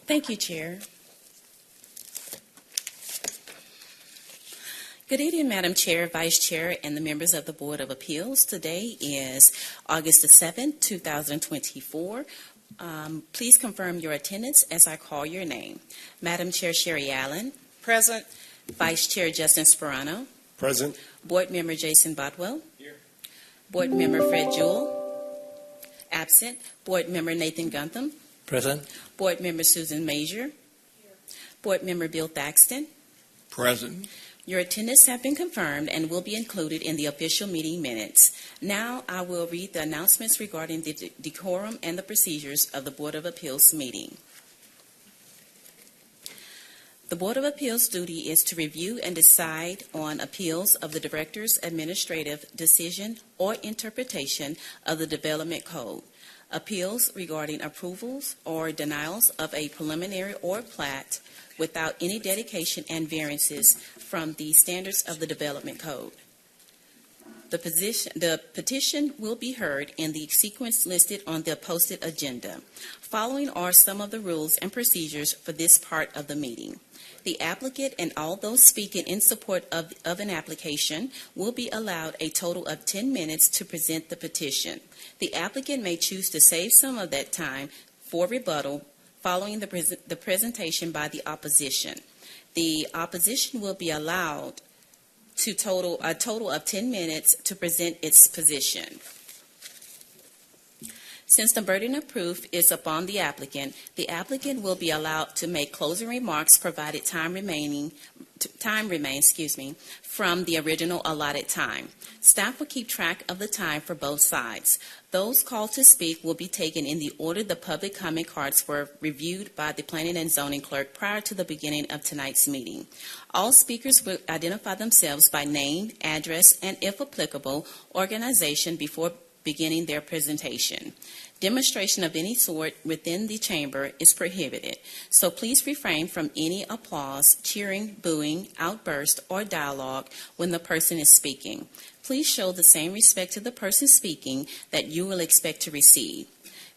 Thank you, Chair. Good evening, Madam Chair, Vice Chair, and the members of the Board of Appeals. Today is August the 7th, 2024. Please confirm your attendance as I call your name. Madam Chair Sherry Allen. Present. Vice Chair Justin Sperano. Present. Board Member Jason Botwell. Here. Board Member Fred Jewell. Absent. Board Member Nathan Guntham. Present. Board Member Susan Major. Board Member Bill Thaxton. Present. Your attendance have been confirmed and will be included in the official meeting minutes. Now I will read the announcements regarding the decorum and the procedures of the Board of Appeals meeting. The Board of Appeals' duty is to review and decide on appeals of the Director's administrative decision or interpretation of the Development Code, appeals regarding approvals or denials of a preliminary or plat without any dedication and variances from the standards of the Development Code. The petition will be heard in the sequence listed on the posted agenda. Following are some of the rules and procedures for this part of the meeting. The applicant and all those speaking in support of an application will be allowed a total of 10 minutes to present the petition. The applicant may choose to save some of that time for rebuttal following the presentation by the opposition. The opposition will be allowed to a total of 10 minutes to present its position. Since the burden of proof is upon the applicant will be allowed to make closing remarks provided time remains from the original allotted time. Staff will keep track of the time for both sides. Those called to speak will be taken in the order the public comment cards were reviewed by the Planning and Zoning Clerk prior to the beginning of tonight's meeting. All speakers will identify themselves by name, address, and, if applicable, organization before beginning their presentation. Demonstration of any sort within the chamber is prohibited, so please refrain from any applause, cheering, booing, outburst, or dialogue when the person is speaking. Please show the same respect to the person speaking that you will expect to receive.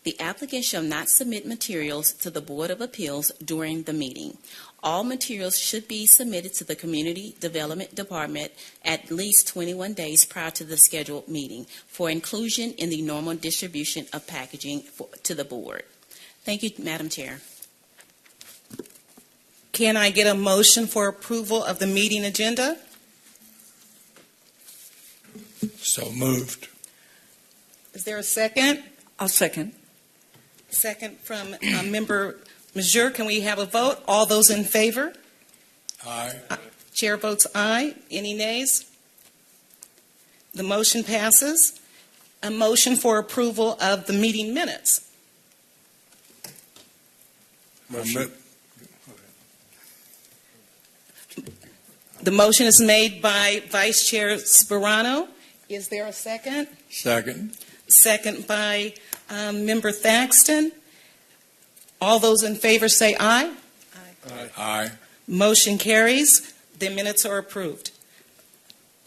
The applicant shall not submit materials to the Board of Appeals during the meeting. All materials should be submitted to the Community Development Department at least 21 days prior to the scheduled meeting for inclusion in the normal distribution of packaging to the board. Thank you, Madam Chair. Can I get a motion for approval of the meeting agenda? So moved. Is there a second? I'll second. Second from Member Major. Can we have a vote? All those in favor? Aye. Chair votes aye. Any nays? The motion passes. A motion for approval of the meeting minutes. Motion. The motion is made by Vice Chair Sperano. Is there a second? Second. Second by Member Thaxton. All those in favor say aye. Aye. Aye. Motion carries. The minutes are approved.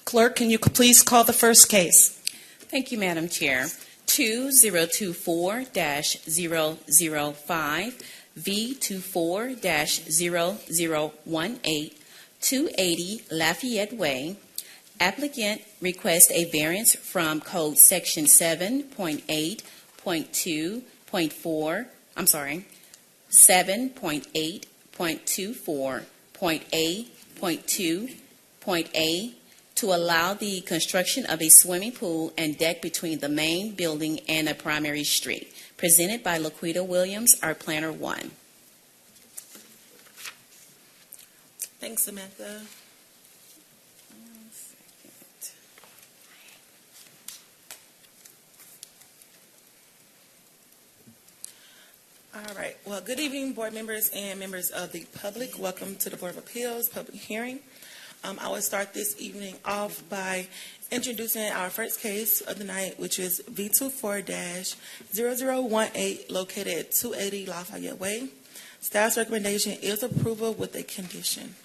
Clerk, can you please call the first case? Thank you, Madam Chair. 2024-0005, V24-0018, 280 Lafayette Way. Applicant requests a variance from Code Section 7.8.2.4.A to allow the construction of a swimming pool and deck between the main building and a primary street. Presented by Laquita Williams, our Planner 1. Thanks, Samantha. All right. Well, good evening, board members and members of the public. Welcome to the Board of Appeals public hearing. I will start this evening off by introducing our first case of the night, which is V24-0018, located at 280 Lafayette Way. Staff's recommendation is approval with a condition.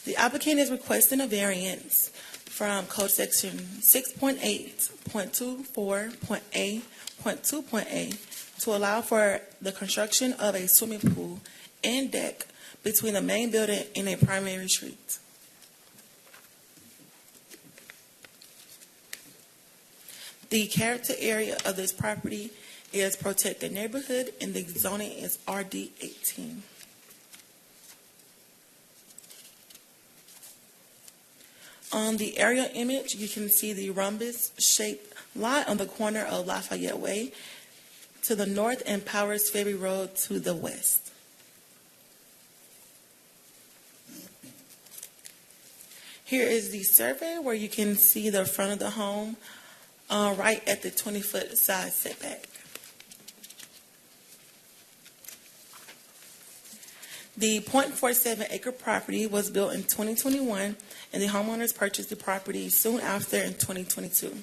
The applicant is requesting a variance from Code Section 6.8.24.A.2.A to allow for the construction of a swimming pool and deck between the main building and a primary street. The character area of this property is protected neighborhood and the zoning is RD 18. On the aerial image, you can see the rhombus-shaped lot on the corner of Lafayette Way to the north and Powers Ferry Road to the west. Here is the survey where you can see the front of the home right at the 20-foot side setback. The .47 acre property was built in 2021 and the homeowners purchased the property soon after in 2022.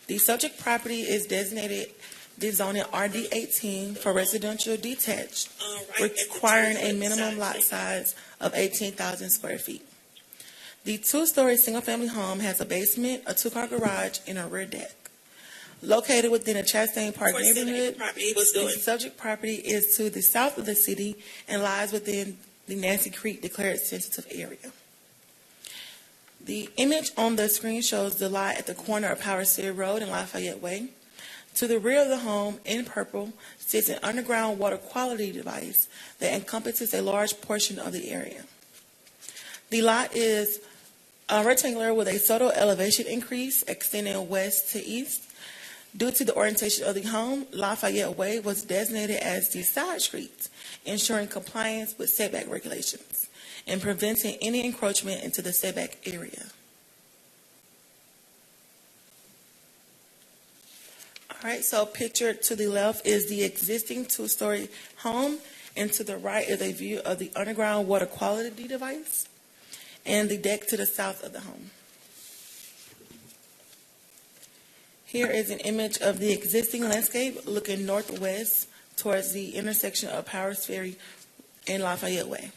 The subject property is designated the zoning RD 18 for residential detached, requiring a minimum lot size of 18,000 square feet. The two-story single-family home has a basement, a two-car garage, and a rear deck. Located within a Chastain Park neighborhood, the subject property is to the south of the city and lies within the Nancy Creek declared sensitive area. The image on the screen shows the lot at the corner of Powers Ferry Road and Lafayette Way. To the rear of the home, in purple, sits an underground water quality device that encompasses a large portion of the area. The lot is rectangular with a subtle elevation increase extending west to east. Due to the orientation of the home, Lafayette Way was designated as the side street, ensuring compliance with setback regulations and preventing any encroachment into the setback area. All right, so pictured to the left is the existing two-story home, and to the right is a view of the underground water quality device and the deck to the south of the home. Here is an image of the existing landscape looking northwest towards the intersection of Powers Ferry and Lafayette Way.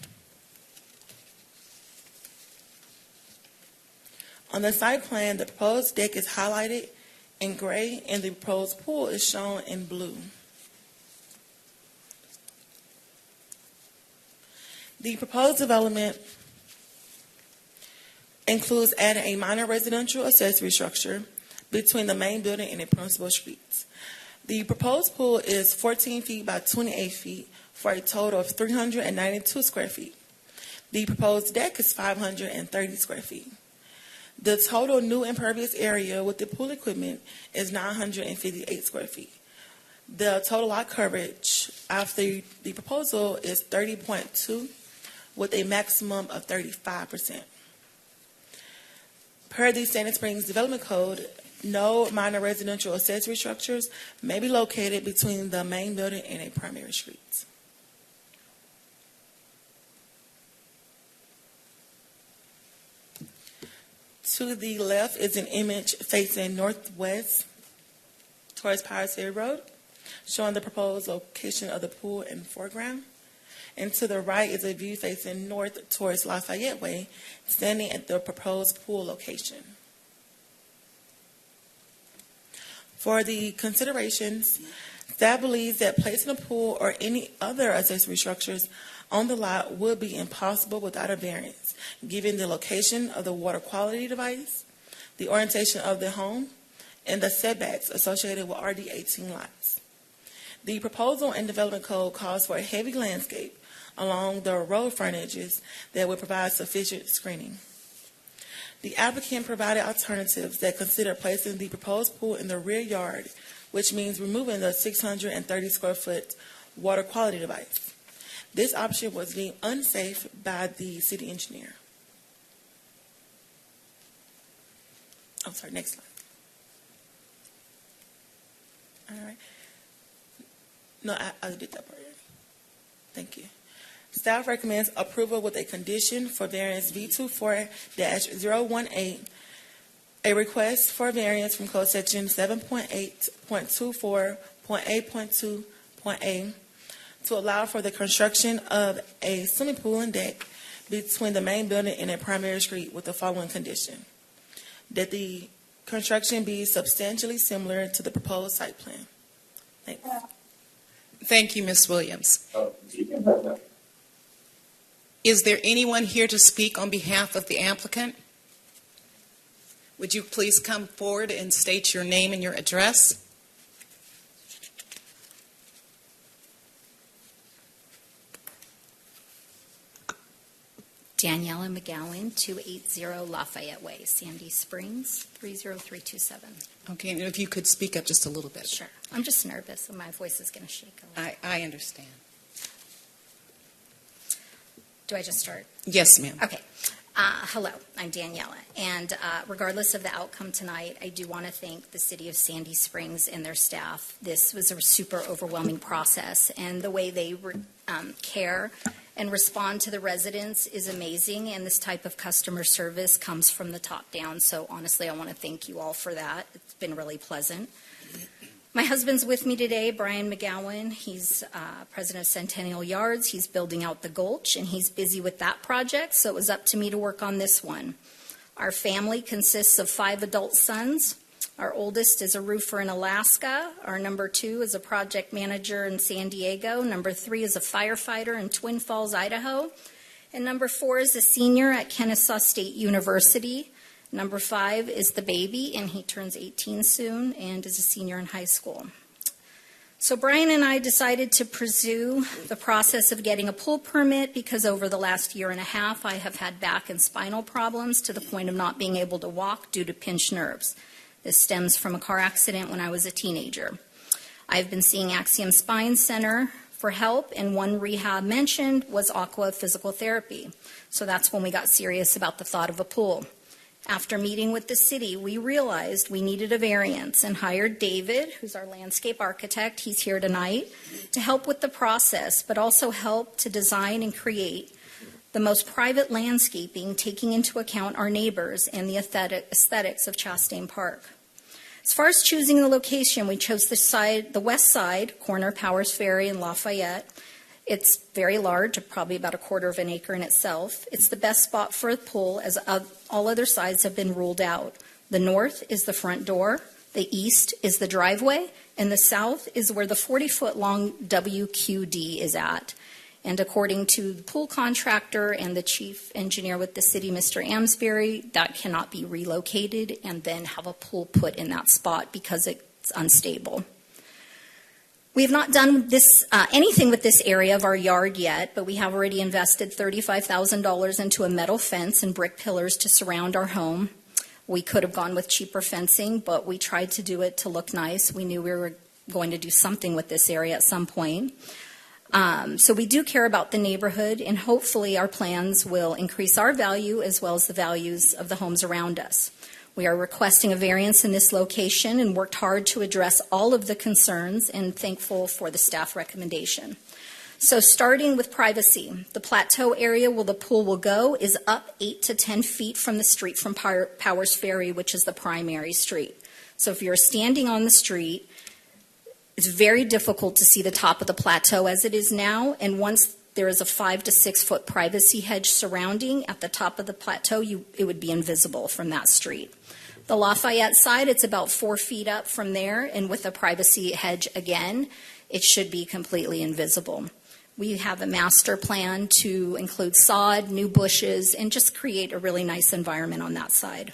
On the site plan, the proposed deck is highlighted in gray and the proposed pool is shown in blue. The proposed development includes adding a minor residential accessory structure between the main building and the principal streets. The proposed pool is 14 feet by 28 feet for a total of 392 square feet. The proposed deck is 530 square feet. The total new impervious area with the pool equipment is 958 square feet. The total lot coverage after the proposal is 30.2 with a maximum of 35%. Per the Sandy Springs Development Code, no minor residential accessory structures may be located between the main building and a primary street. To the left is an image facing northwest towards Powers Ferry Road, showing the proposed location of the pool in foreground. And to the right is a view facing north towards Lafayette Way, standing at the proposed pool location. For the considerations, staff believes that placing a pool or any other accessory structures on the lot would be impossible without a variance, given the location of the water quality device, the orientation of the home, and the setbacks associated with RD 18 lots. The proposal and development code calls for a heavy landscape along the road frontages that would provide sufficient screening. The applicant provided alternatives that consider placing the proposed pool in the rear yard, which means removing the 630 square foot water quality device. This option was deemed unsafe by the city engineer. Oh, sorry, next slide. All right. No, I did that part already. Thank you. Staff recommends approval with a condition for variance V24-018, a request for variance from code section 7.8.24.8.2.a to allow for the construction of a swimming pool and deck between the main building and a primary street with the following condition: that the construction be substantially similar to the proposed site plan. Thanks. Thank you, Ms. Williams. Is there anyone here to speak on behalf of the applicant? Would you please come forward and state your name and your address? Daniela McGowan, 280 Lafayette Way, Sandy Springs, 30327. Okay, and if you could speak up just a little bit. Sure. I'm just nervous, and my voice is going to shake a little. I understand. Do I just start? Yes, ma'am. Okay. Hello, I'm Daniela, and regardless of the outcome tonight, I do want to thank the City of Sandy Springs and their staff. This was a super overwhelming process, and the way they care and respond to the residents is amazing, and this type of customer service comes from the top down, so honestly, I want to thank you all for that. It's been really pleasant. My husband's with me today, Brian McGowan. He's president of Centennial Yards. He's building out the Gulch, and he's busy with that project, so it was up to me to work on this one. Our family consists of 5 adult sons. Our oldest is a roofer in Alaska. Our number 2 is a project manager in San Diego. Number 3 is a firefighter in Twin Falls, Idaho. And number 4 is a senior at Kennesaw State University. Number 5 is the baby, and he turns 18 soon and is a senior in high school. So Brian and I decided to pursue the process of getting a pool permit because over the last year and a half, I have had back and spinal problems to the point of not being able to walk due to pinched nerves. This stems from a car accident when I was a teenager. I've been seeing Axiom Spine Center for help, and one rehab mentioned was Aqua Physical Therapy. So that's when we got serious about the thought of a pool. After meeting with the city, we realized we needed a variance and hired David, who's our landscape architect, he's here tonight, to help with the process, but also help to design and create the most private landscaping, taking into account our neighbors and the aesthetics of Chastain Park. As far as choosing the location, we chose the west side, corner Powers Ferry and Lafayette. It's very large, probably about 1/4 of an acre in itself. It's the best spot for a pool, as all other sides have been ruled out. The north is the front door, the east is the driveway, and the south is where the 40-foot-long WQD is at. And according to the pool contractor and the chief engineer with the city, Mr. Amsbury, that cannot be relocated and then have a pool put in that spot because it's unstable. We have not done anything with this area of our yard yet, but we have already invested $35,000 into a metal fence and brick pillars to surround our home. We could have gone with cheaper fencing, but we tried to do it to look nice. We knew we were going to do something with this area at some point. So we do care about the neighborhood, and hopefully our plans will increase our value as well as the values of the homes around us. We are requesting a variance in this location and worked hard to address all of the concerns, and thankful for the staff recommendation. So starting with privacy, the plateau area where the pool will go is up 8 to 10 feet from the street from Powers Ferry, which is the primary street. So if you're standing on the street, it's very difficult to see the top of the plateau as it is now, and once there is a 5 to 6 foot privacy hedge surrounding at the top of the plateau, it would be invisible from that street. The Lafayette side, it's about 4 feet up from there, and with a privacy hedge again, it should be completely invisible. We have a master plan to include sod, new bushes, and just create a really nice environment on that side.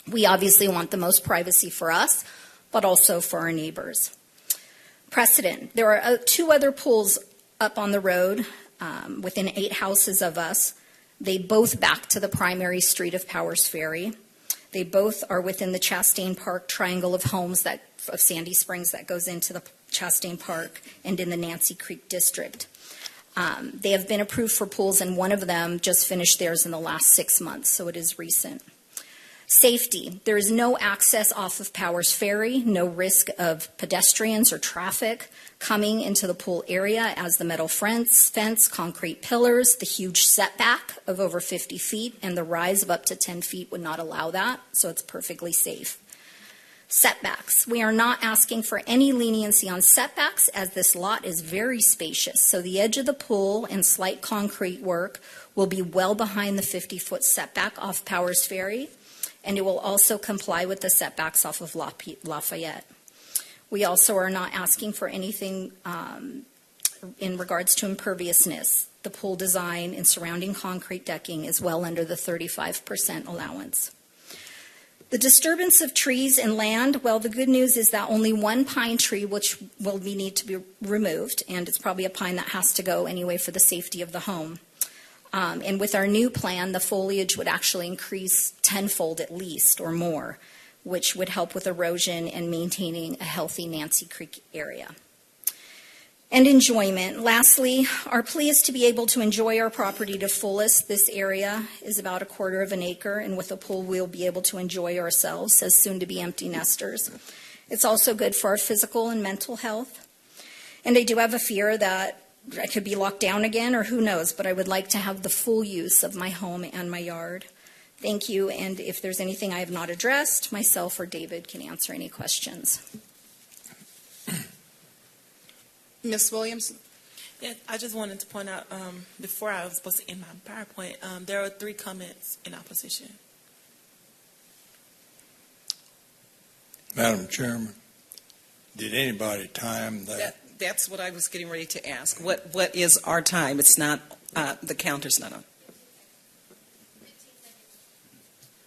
We obviously want the most privacy for us, but also for our neighbors. Precedent. There are 2 other pools up on the road within 8 houses of us. They both back to the primary street of Powers Ferry. They both are within the Chastain Park triangle of homes of Sandy Springs that goes into the Chastain Park and in the Nancy Creek district. They have been approved for pools, and one of them just finished theirs in the last 6 months, so it is recent. Safety. There is no access off of Powers Ferry, no risk of pedestrians or traffic coming into the pool area as the metal fence, concrete pillars, the huge setback of over 50 feet, and the rise of up to 10 feet would not allow that, so it's perfectly safe. Setbacks. We are not asking for any leniency on setbacks as this lot is very spacious, so the edge of the pool and slight concrete work will be well behind the 50-foot setback off Powers Ferry, and it will also comply with the setbacks off of Lafayette. We also are not asking for anything in regards to imperviousness. The pool design and surrounding concrete decking is well under the 35% allowance. The disturbance of trees and land, well, the good news is that only one pine tree which will need to be removed, and it's probably a pine that has to go anyway for the safety of the home. And with our new plan, the foliage would actually increase tenfold at least or more, which would help with erosion and maintaining a healthy Nancy Creek area. And enjoyment. Lastly, our plea is to be able to enjoy our property to fullest. This area is about 1/4 of an acre, and with a pool, we'll be able to enjoy ourselves as soon-to-be empty nesters. It's also good for our physical and mental health. And I do have a fear that I could be locked down again, or who knows, but I would like to have the full use of my home and my yard. Thank you, and if there's anything I have not addressed, myself or David can answer any questions. Ms. Williams? Yeah, I just wanted to point out, before I was supposed to end my PowerPoint, there are 3 comments in opposition. Madam Chairman, did anybody time that? That's what I was getting ready to ask. What is our time? It's not, the counter's not on.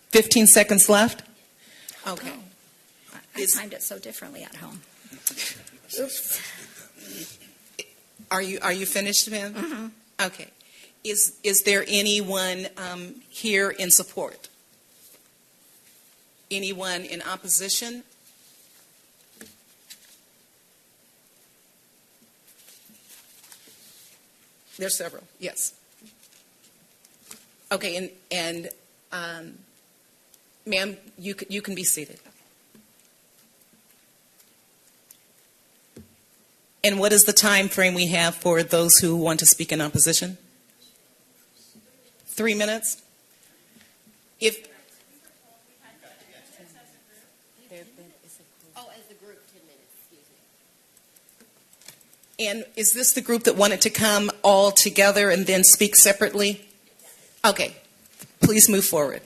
15 seconds left? Okay. I timed it so differently at home. Are you finished, ma'am? Mm-hmm. Okay. Is there anyone here in support? Anyone in opposition? There's several. Yes. Okay, and ma'am, you can be seated. And what is the time frame we have for those who want to speak in opposition? 3 minutes? If as the group, 10 minutes, excuse me. And is this the group that wanted to come all together and then speak separately? Okay, please move forward.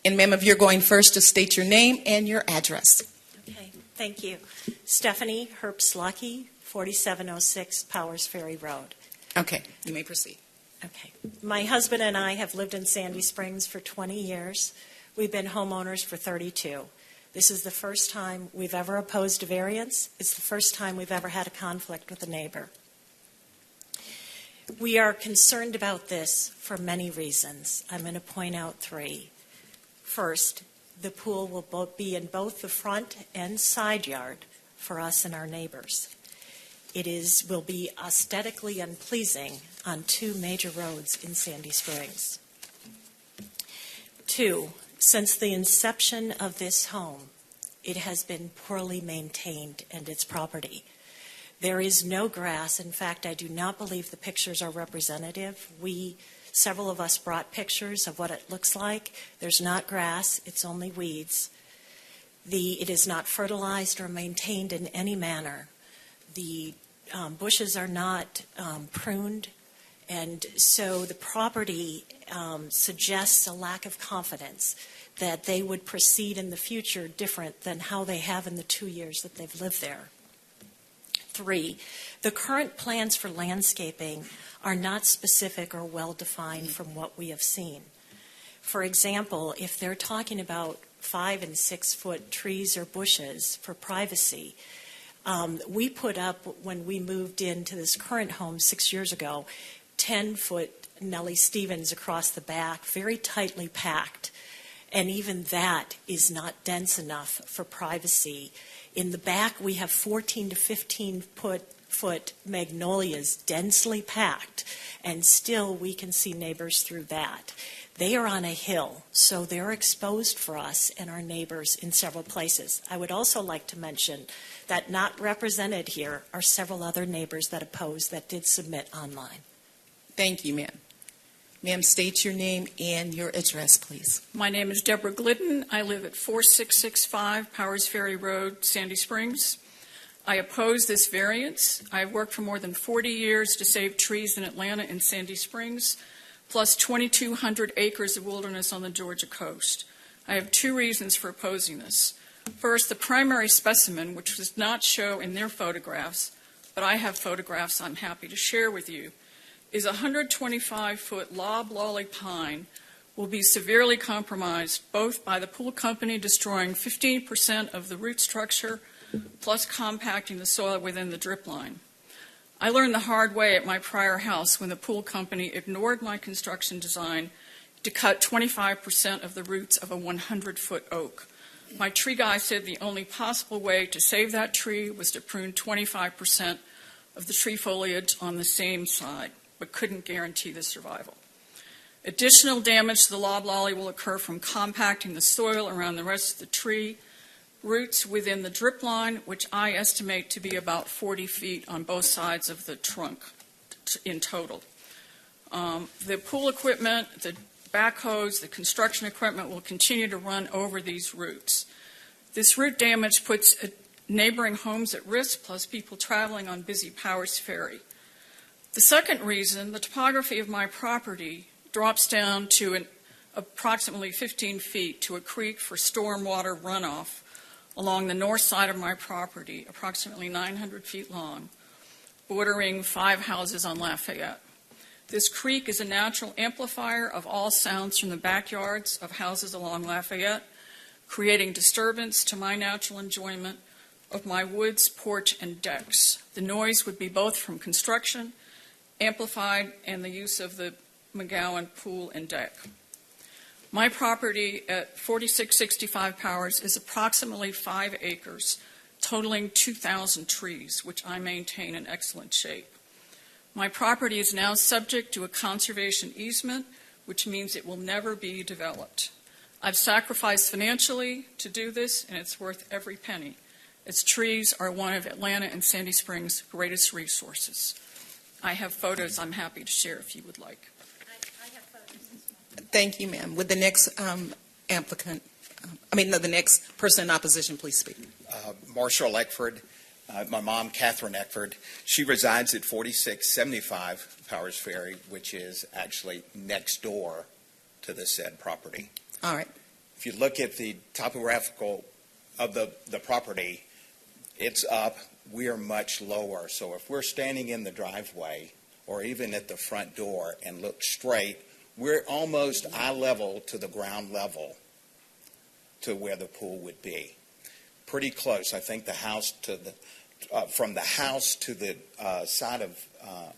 And ma'am, if you're going first, to state your name and your address. Okay, thank you. Stephanie Herbst-Lucky, 4706 Powers Ferry Road. Okay, you may proceed. Okay. My husband and I have lived in Sandy Springs for 20 years. We've been homeowners for 32. This is the first time we've ever opposed a variance. It's the first time we've ever had a conflict with a neighbor. We are concerned about this for many reasons. I'm going to point out 3. First, the pool will be in both the front and side yard for us and our neighbors. It will be aesthetically unpleasing on 2 major roads in Sandy Springs. 2, since the inception of this home, it has been poorly maintained and its property. There is no grass. In fact, I do not believe the pictures are representative. Several of us brought pictures of what it looks like. There's not grass, it's only weeds. It is not fertilized or maintained in any manner. The bushes are not pruned, and so the property suggests a lack of confidence that they would proceed in the future different than how they have in the 2 years that they've lived there. 3, the current plans for landscaping are not specific or well-defined from what we have seen. For example, if they're talking about 5- and 6-foot trees or bushes for privacy, we put up, when we moved into this current home 6 years ago, 10-foot Nellie Stevens across the back, very tightly packed. And even that is not dense enough for privacy. In the back, we have 14 to 15-foot magnolias densely packed, and still we can see neighbors through that. They are on a hill, so they're exposed for us and our neighbors in several places. I would also like to mention that not represented here are several other neighbors that oppose that did submit online. Thank you, ma'am. Ma'am, state your name and your address, please. My name is Deborah Glidden. I live at 4665 Powers Ferry Road, Sandy Springs. I oppose this variance. I've worked for more than 40 years to save trees in Atlanta and Sandy Springs, plus 2,200 acres of wilderness on the Georgia coast. I have two reasons for opposing this. First, the primary specimen, which does not show in their photographs, but I have photographs I'm happy to share with you, is a 125-foot loblolly pine, will be severely compromised both by the pool company destroying 15% of the root structure plus compacting the soil within the drip line. I learned the hard way at my prior house when the pool company ignored my construction design to cut 25% of the roots of a 100-foot oak. My tree guy said the only possible way to save that tree was to prune 25% of the tree foliage on the same side, but couldn't guarantee the survival. Additional damage to the loblolly will occur from compacting the soil around the rest of the tree, roots within the drip line, which I estimate to be about 40 feet on both sides of the trunk in total. The pool equipment, the backhoes, the construction equipment will continue to run over these roots. This root damage puts neighboring homes at risk, plus people traveling on busy Powers Ferry. The second reason, the topography of my property drops down to approximately 15 feet to a creek for stormwater runoff along the north side of my property, approximately 900 feet long, bordering 5 houses on Lafayette. This creek is a natural amplifier of all sounds from the backyards of houses along Lafayette, creating disturbance to my natural enjoyment of my woods, porch, and decks. The noise would be both from construction, amplified, and the use of the McGowan pool and deck. My property at 4665 Powers is approximately 5 acres, totaling 2,000 trees, which I maintain in excellent shape. My property is now subject to a conservation easement, which means it will never be developed. I've sacrificed financially to do this, and it's worth every penny, as trees are one of Atlanta and Sandy Springs' greatest resources. I have photos I'm happy to share if you would like. I have photos as well. Thank you, ma'am. Would the next the next person in opposition please speak? Marshall Eckford. My mom, Catherine Eckford, she resides at 4675 Powers Ferry, which is actually next door to the said property. All right. If you look at the topographical of the property, it's up. We are much lower. So if we're standing in the driveway or even at the front door and look straight, we're almost eye level to the ground level to where the pool would be. Pretty close. I think the house to the from the house to the side of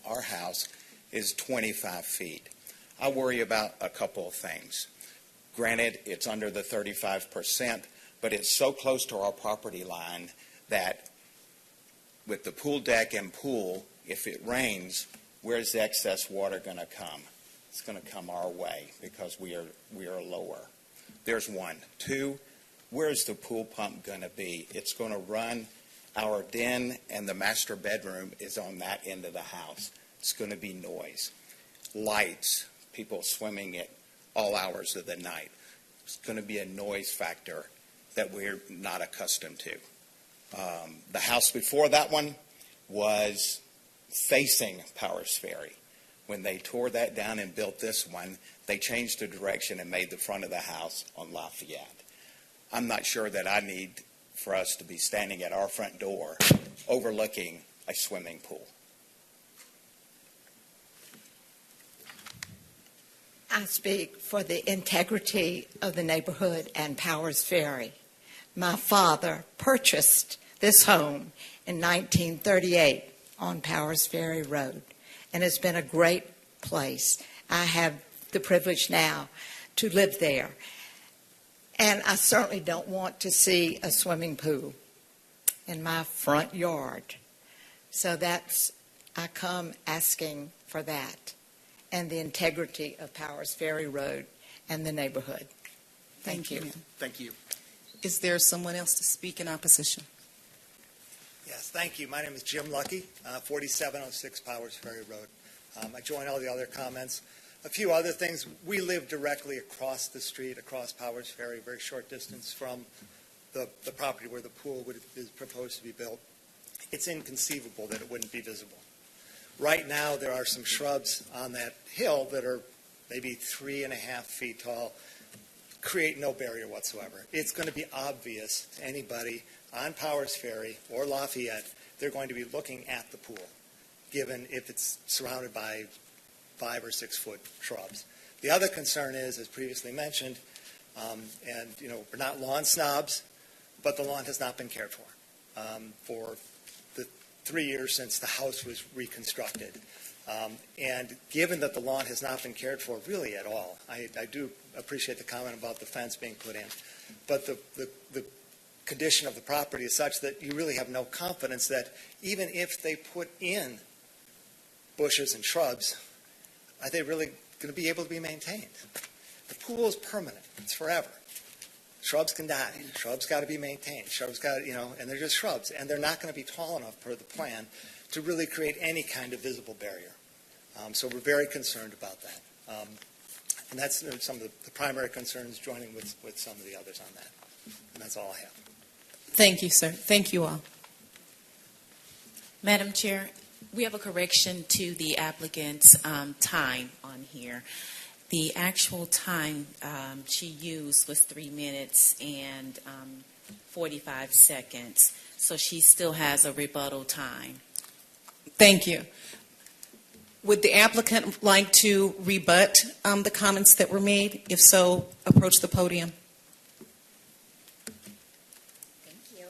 our house is 25 feet. I worry about a couple of things. Granted, it's under the 35%, but it's so close to our property line that with the pool deck and pool, if it rains, where's the excess water going to come? It's going to come our way because we are lower. There's one. Two, where's the pool pump going to be? It's going to run. Our den and the master bedroom is on that end of the house. It's going to be noise. Lights, people swimming at all hours of the night. It's going to be a noise factor that we're not accustomed to. The house before that one was facing Powers Ferry. When they tore that down and built this one, they changed the direction and made the front of the house on Lafayette. I'm not sure that I need for us to be standing at our front door overlooking a swimming pool. I speak for the integrity of the neighborhood and Powers Ferry. My father purchased this home in 1938 on Powers Ferry Road, and it's been a great place. I have the privilege now to live there. And I certainly don't want to see a swimming pool in my front yard. So I come asking for that and the integrity of Powers Ferry Road and the neighborhood. Thank you. Ma'am. Thank you. Is there someone else to speak in opposition? Yes, thank you. My name is Jim Lucky, 4706 Powers Ferry Road. I join all the other comments. A few other things. We live directly across the street, across Powers Ferry, a very short distance from the property where the pool is proposed to be built. It's inconceivable that it wouldn't be visible. Right now, there are some shrubs on that hill that are maybe 3.5 feet tall. create no barrier whatsoever. It's going to be obvious to anybody on Powers Ferry or Lafayette, they're going to be looking at the pool, given if it's surrounded by 5 or 6 foot shrubs. The other concern is, as previously mentioned, and we're not lawn snobs, but the lawn has not been cared for the 3 years since the house was reconstructed. And given that the lawn has not been cared for really at all, I do appreciate the comment about the fence being put in, but the condition of the property is such that you really have no confidence that even if they put in bushes and shrubs, are they really going to be able to be maintained? The pool is permanent. It's forever. Shrubs can die. Shrubs got to be maintained. Shrubs got, and they're just shrubs, and they're not going to be tall enough per the plan to really create any kind of visible barrier. So we're very concerned about that. And that's some of the primary concerns, joining with some of the others on that. And that's all I have. Thank you, sir. Thank you all. Madam Chair, we have a correction to the applicant's time on here. The actual time she used was 3 minutes and 45 seconds, so she still has a rebuttal time. Thank you. Would the applicant like to rebut the comments that were made? If so, approach the podium. Thank you.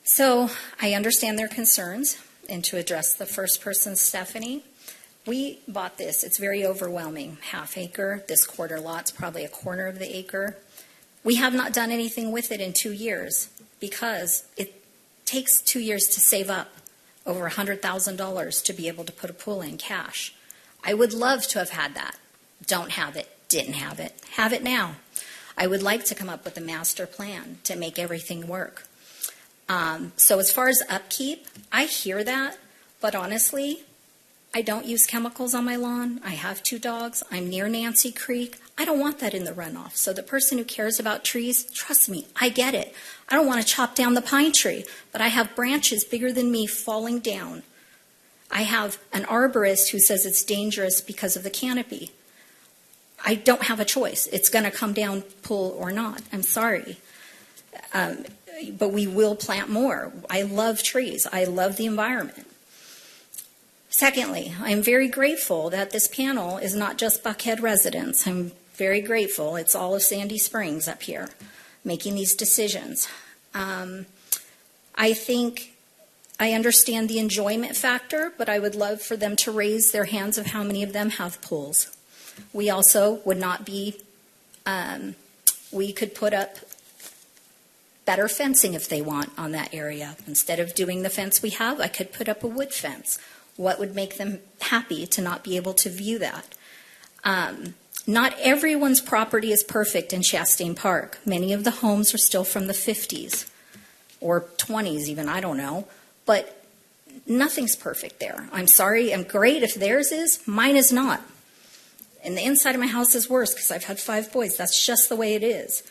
So I understand their concerns, and to address the first person, Stephanie, we bought this. It's very overwhelming. Half acre. This quarter lot's probably a quarter of the acre. We have not done anything with it in 2 years because it takes 2 years to save up over $100,000 to be able to put a pool in cash. I would love to have had that. Don't have it. Didn't have it. Have it now. I would like to come up with a master plan to make everything work. So as far as upkeep, I hear that, but honestly, I don't use chemicals on my lawn. I have 2 dogs. I'm near Nancy Creek. I don't want that in the runoff. So the person who cares about trees, trust me, I get it. I don't want to chop down the pine tree, but I have branches bigger than me falling down. I have an arborist who says it's dangerous because of the canopy. I don't have a choice. It's going to come down, pull or not. I'm sorry. But we will plant more. I love trees. I love the environment. Secondly, I'm very grateful that this panel is not just Buckhead residents. I'm very grateful. It's all of Sandy Springs up here making these decisions. I think I understand the enjoyment factor, but I would love for them to raise their hands of how many of them have pools. We also would not be, we could put up better fencing if they want on that area. Instead of doing the fence we have, I could put up a wood fence. What would make them happy to not be able to view that? Not everyone's property is perfect in Chastain Park. Many of the homes are still from the 50s or 20s even, I don't know. But nothing's perfect there. I'm sorry, I'm great if theirs is, mine is not. And the inside of my house is worse because I've had 5 boys. That's just the way it is.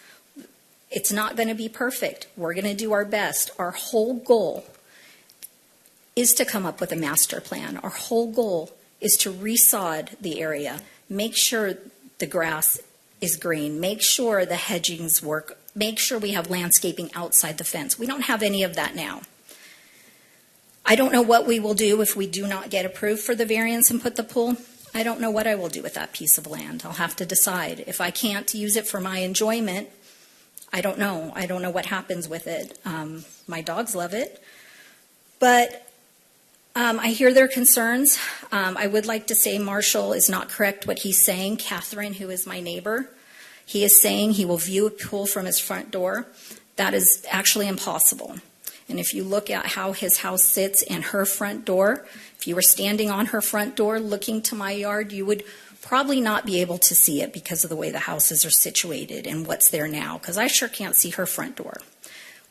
It's not going to be perfect. We're going to do our best. Our whole goal is to come up with a master plan. Our whole goal is to resod the area, make sure the grass is green, make sure the hedgings work, make sure we have landscaping outside the fence. We don't have any of that now. I don't know what we will do if we do not get approved for the variance and put the pool. I don't know what I will do with that piece of land. I'll have to decide. If I can't use it for my enjoyment, I don't know. I don't know what happens with it. My dogs love it. But I hear their concerns. I would like to say Marshall is not correct what he's saying. Catherine, who is my neighbor, he is saying he will view a pool from his front door. That is actually impossible. And if you look at how his house sits and her front door, if you were standing on her front door looking to my yard, you would probably not be able to see it because of the way the houses are situated and what's there now, because I sure can't see her front door.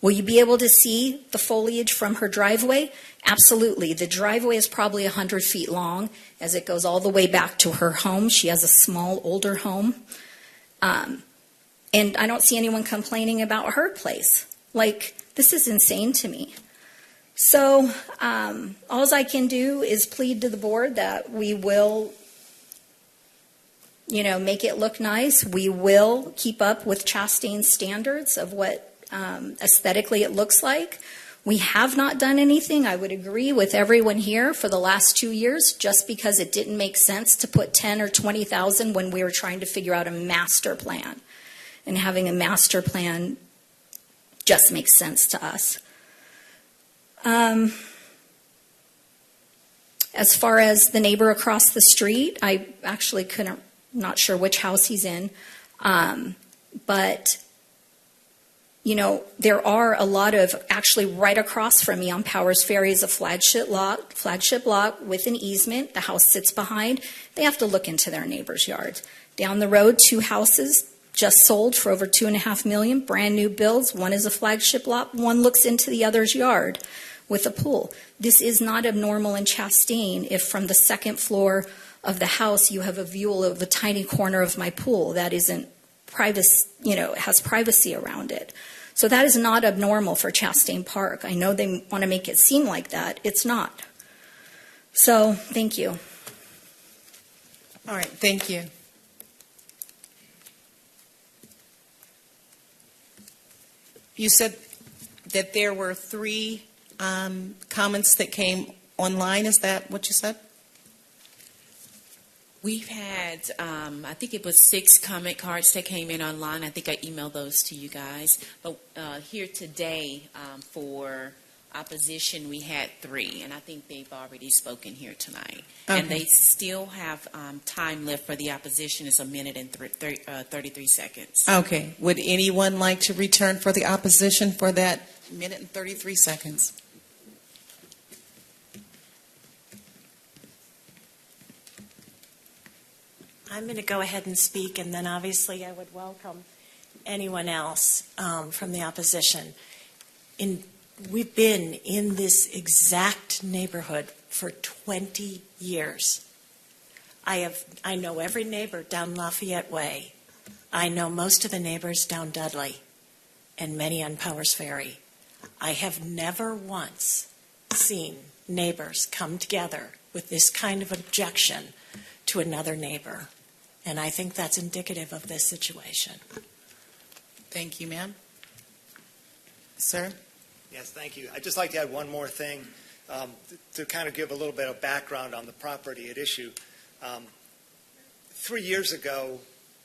Will you be able to see the foliage from her driveway? Absolutely. The driveway is probably 100 feet long as it goes all the way back to her home. She has a small, older home. And I don't see anyone complaining about her place. Like, this is insane to me. So all I can do is plead to the board that we will make it look nice. We will keep up with Chastain's standards of what aesthetically it looks like. We have not done anything, I would agree with everyone here, for the last 2 years, just because it didn't make sense to put 10 or 20,000 when we were trying to figure out a master plan. And having a master plan just makes sense to us. As far as the neighbor across the street, I actually not sure which house he's in, but there are a lot of, actually right across from me on Powers Ferry is a flagship lot with an easement. The house sits behind. They have to look into their neighbor's yard. Down the road, 2 houses just sold for over $2.5 million, brand new builds. One is a flagship lot. One looks into the other's yard with a pool. This is not abnormal in Chastain if from the second floor of the house you have a view of a tiny corner of my pool. That isn't privacy, has privacy around it. So that is not abnormal for Chastain Park. I know they want to make it seem like that. It's not. So, thank you. All right, thank you. You said that there were 3 comments that came online. Is that what you said? We've had, I think it was 6 comment cards that came in online. I think I emailed those to you guys. But here today for opposition, we had 3, and I think they've already spoken here tonight. Okay. And they still have time left for the opposition. It's 1 minute and 33 seconds. Okay. Would anyone like to return for the opposition for that 1 minute and 33 seconds? I'm going to go ahead and speak, and then obviously I would welcome anyone else from the opposition. We've been in this exact neighborhood for 20 years. I know every neighbor down Lafayette Way. I know most of the neighbors down Dudley and many on Powers Ferry. I have never once seen neighbors come together with this kind of objection to another neighbor. And I think that's indicative of this situation. Thank you, ma'am. Sir? Yes, thank you. I'd just like to add one more thing to kind of give a little bit of background on the property at issue. 3 years ago,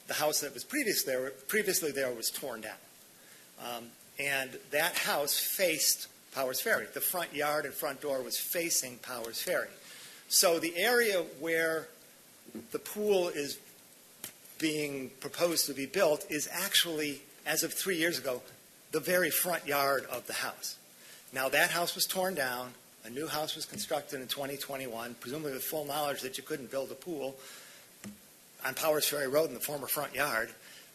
the house that was previously there was torn down. And that house faced Powers Ferry. The front yard and front door was facing Powers Ferry. So the area where the pool is being proposed to be built is actually, as of 3 years ago, the very front yard of the house. Now, that house was torn down. A new house was constructed in 2021, presumably with full knowledge that you couldn't build a pool on Powers Ferry Road in the former front yard.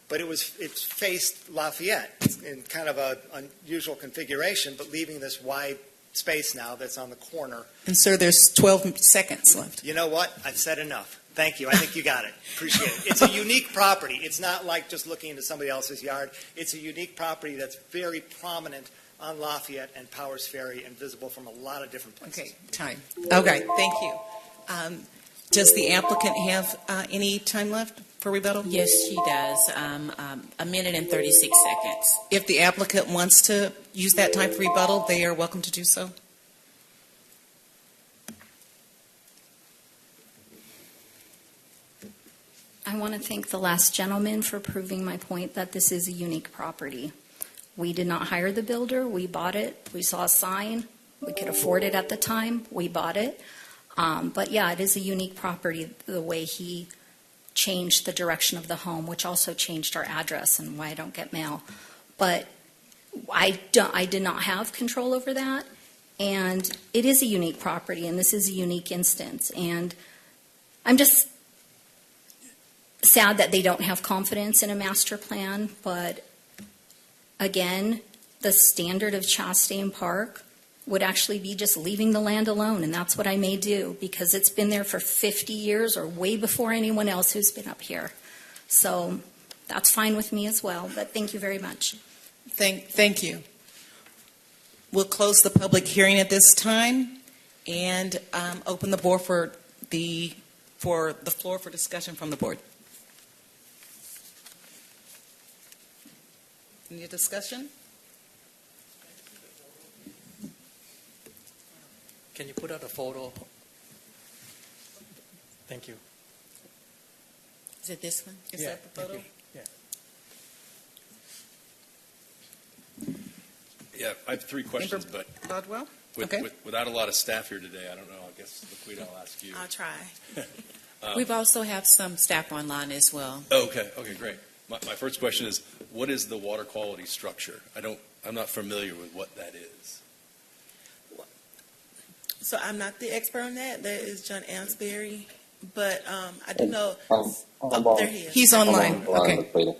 But it's faced Lafayette in kind of an unusual configuration, but leaving this wide space now that's on the corner. And sir, there's 12 seconds left. You know what? I've said enough. Thank you. I think you got it. Appreciate it. It's a unique property. It's not like just looking into somebody else's yard. It's a unique property that's very prominent on Lafayette and Powers Ferry and visible from a lot of different places. Okay, time. Okay, thank you. Does the applicant have any time left for rebuttal? Yes, she does. 1 minute and 36 seconds. If the applicant wants to use that time for rebuttal, they are welcome to do so. I want to thank the last gentleman for proving my point that this is a unique property. We did not hire the builder. We bought it. We saw a sign. We could afford it at the time. We bought it. But yeah, it is a unique property, the way he changed the direction of the home, which also changed our address and why I don't get mail. But I did not have control over that. And it is a unique property, and this is a unique instance. And I'm just sad that they don't have confidence in a master plan, but again, the standard of Chastain Park would actually be just leaving the land alone, and that's what I may do because it's been there for 50 years or way before anyone else who's been up here. So that's fine with me as well, but thank you very much. Thank you. We'll close the public hearing at this time and open the board for the floor for discussion from the board. Any discussion? Can you put out a photo? Thank you. Is it this one? Is Yeah, that the thank photo? you. Yeah. Yeah, I have three questions, but Bodwell? with, Okay. without a lot of staff here today, I don't know. I guess Laquita, I'll ask you. I'll try. We've also have some staff online as well. Oh, okay, great. My first question is, what is the water quality structure? I'm not familiar with what that is. So I'm not the expert on that. That is John Ansberry. But I do know. Oh, there he is. He's online. Okay. Laquita.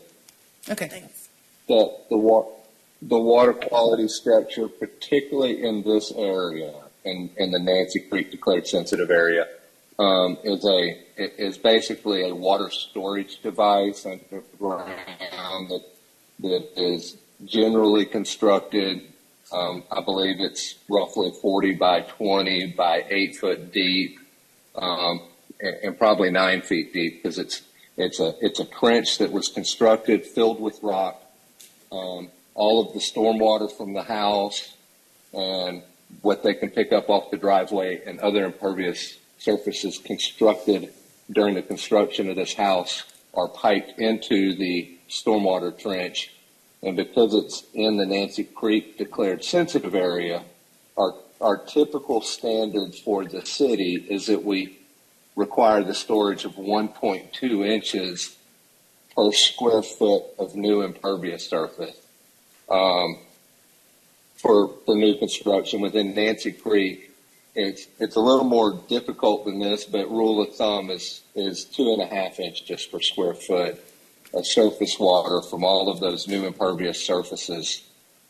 Okay. Thanks. The water quality structure, particularly in this area, in the Nancy Creek declared sensitive area, is basically a water storage device underground that is generally constructed. I believe it's roughly 40 by 20 by 8 foot deep, and probably 9 feet deep, because it's a trench that was constructed filled with rock. All of the stormwater from the house and what they can pick up off the driveway and other impervious surfaces constructed during the construction of this house are piped into the stormwater trench. And because it's in the Nancy Creek declared sensitive area, our typical standard for the city is that we require the storage of 1.2 inches per square foot of new impervious surface. For new construction within Nancy Creek, it's a little more difficult than this, but rule of thumb is 2.5 inches per square foot of surface water from all of those new impervious surfaces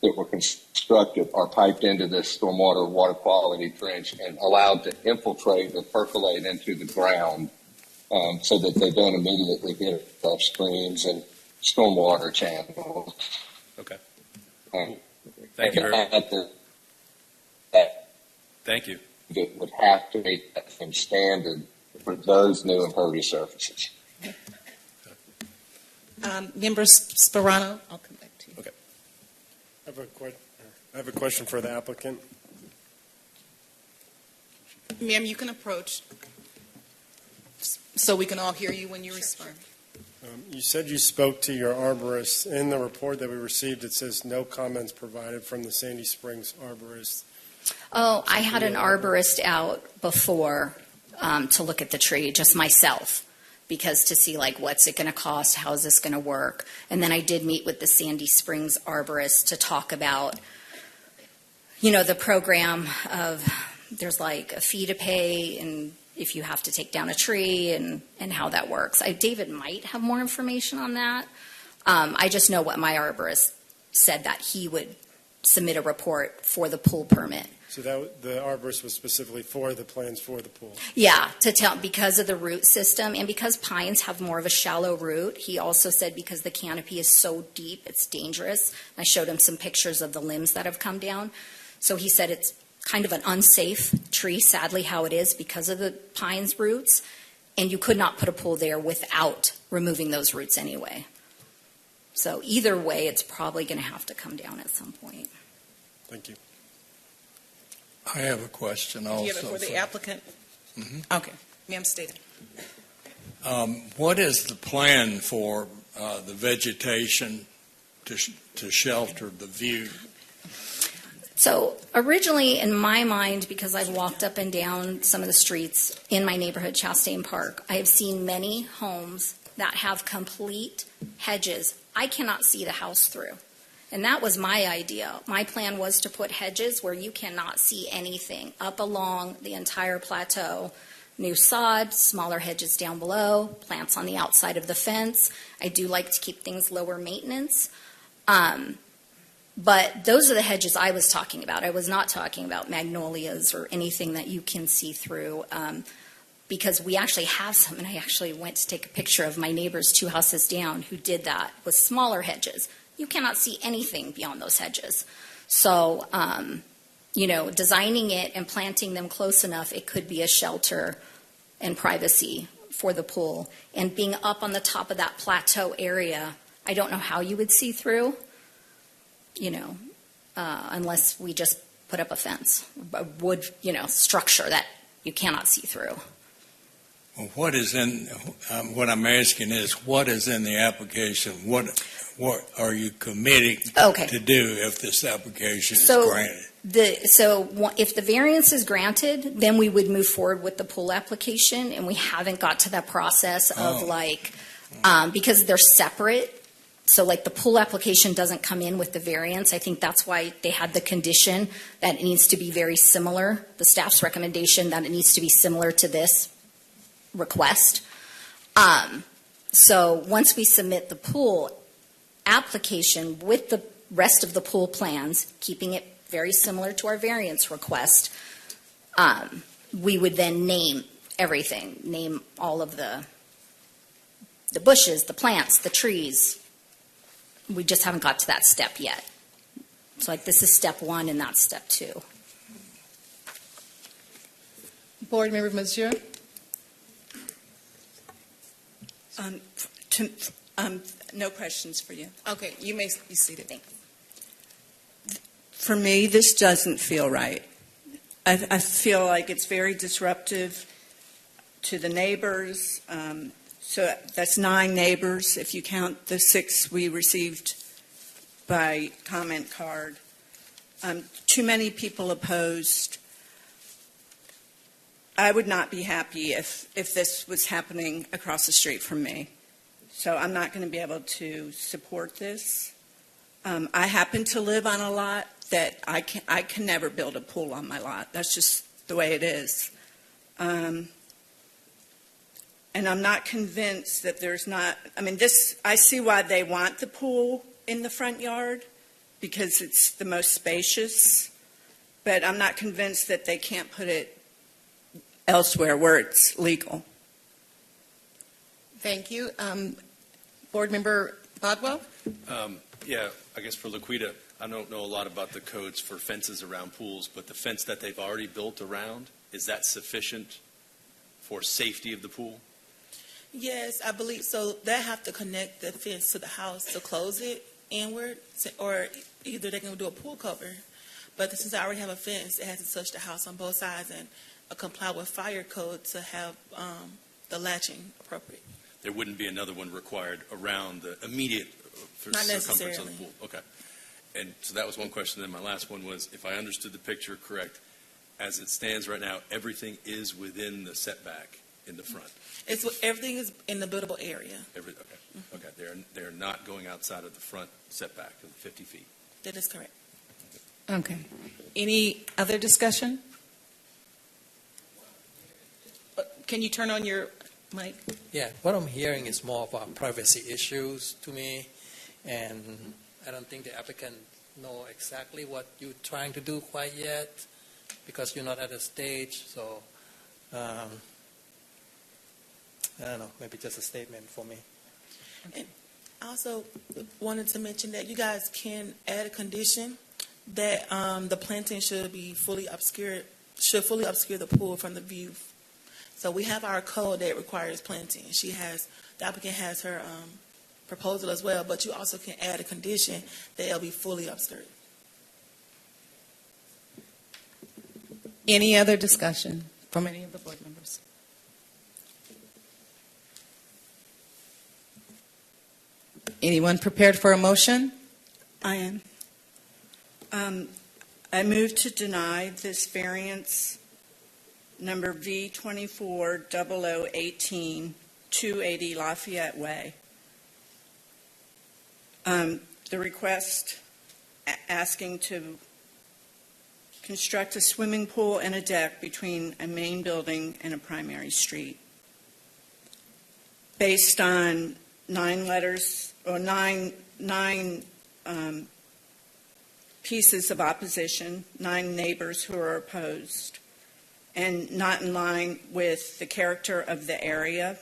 that were constructed are piped into this stormwater water quality trench and allowed to infiltrate or percolate into the ground, so that they don't immediately hit our streams and stormwater channels. Okay. Thank you very much. Thank you. It would have to meet that same standard for those new impervious surfaces. Member Sperano, I'll come back to you. Okay. I have a question for the applicant. Ma'am, you can approach so we can all hear you when you respond. You said you spoke to your arborist. In the report that we received, it says no comments provided from the Sandy Springs arborist. Oh, I had an arborist out before to look at the tree, just myself, because to see like what's it going to cost, how is this going to work, and then I did meet with the Sandy Springs arborist to talk about, the program of there's like a fee to pay and if you have to take down a tree and how that works. David might have more information on that. I just know what my arborist said, that he would submit a report for the pool permit. So the arborist was specifically for the plans for the pool. Yeah, because of the root system and because pines have more of a shallow root. He also said because the canopy is so deep, it's dangerous. I showed him some pictures of the limbs that have come down. So he said it's kind of an unsafe tree, sadly how it is, because of the pine's roots, and you could not put a pool there without removing those roots anyway. So either way, it's probably going to have to come down at some point. Thank you. I have a question also. Do you have it for the applicant? Mhm. Okay. Ma'am, state it. What is the plan for the vegetation to shelter the view? So originally, in my mind, because I've walked up and down some of the streets in my neighborhood, Chastain Park, I have seen many homes that have complete hedges. I cannot see the house through. And that was my idea. My plan was to put hedges where you cannot see anything up along the entire plateau. New sod, smaller hedges down below, plants on the outside of the fence. I do like to keep things lower maintenance. But those are the hedges I was talking about. I was not talking about magnolias or anything that you can see through, because we actually have some, and I actually went to take a picture of my neighbors 2 houses down who did that with smaller hedges. You cannot see anything beyond those hedges. So, designing it and planting them close enough, it could be a shelter and privacy for the pool. And being up on the top of that plateau area, I don't know how you would see through. unless we just put up a fence, a wood, structure that you cannot see through. Well, what I'm asking is, what is in the application? What are you committing to do if this application is granted? If the variance is granted, then we would move forward with the pool application, and we haven't got to that process of because they're separate. So the pool application doesn't come in with the variance. I think that's why they had the condition that it needs to be very similar, the staff's recommendation that it needs to be similar to this request. So once we submit the pool application with the rest of the pool plans, keeping it very similar to our variance request, we would then name everything, name all of the bushes, the plants, the trees. We just haven't got to that step yet. So this is step 1 and that's step 2. Board Member Monsieur? No questions for you. Okay, you may be seated. For me, this doesn't feel right. I feel like it's very disruptive to the neighbors. So that's 9 neighbors, if you count the 6 we received by comment card. Too many people opposed. I would not be happy if this was happening across the street from me. So I'm not going to be able to support this. I happen to live on a lot that I can never build a pool on my lot. That's just the way it is. And I'm not convinced that there's not, I see why they want the pool in the front yard because it's the most spacious, but I'm not convinced that they can't put it elsewhere where it's legal. Thank you. Board Member Bodwell? Yeah, I guess for Laquita, I don't know a lot about the codes for fences around pools, but the fence that they've already built around, is that sufficient for safety of the pool? Yes, I believe so. They have to connect the fence to the house to close it inward, or either they can do a pool cover. But since I already have a fence, it has to touch the house on both sides and comply with fire code to have the latching appropriate. There wouldn't be another one required around the immediate circumference of the pool? Okay. And so that was one question. Then my last one was, if I understood the picture correct, as it stands right now, everything is within the setback in the front. Everything is in the buildable area. Okay. They're not going outside of the front setback of the 50 feet. That is correct. Okay. Any other discussion? Can you turn on your mic? Yeah, what I'm hearing is more about privacy issues to me, and I don't think the applicant know exactly what you're trying to do quite yet because you're not at a stage. So I don't know, maybe just a statement for me. And I also wanted to mention that you guys can add a condition that the planting should fully obscure the pool from the view. So we have our code that requires planting. The applicant has her proposal as well, but you also can add a condition that it'll be fully obscured. Any other discussion from any of the board members? Anyone prepared for a motion? I am. I move to deny this variance number V240018, 280 Lafayette Way. The request asking to construct a swimming pool and a deck between a main building and a primary street. Based on 9 letters or nine pieces of opposition, 9 neighbors who are opposed, and not in line with the character of the area,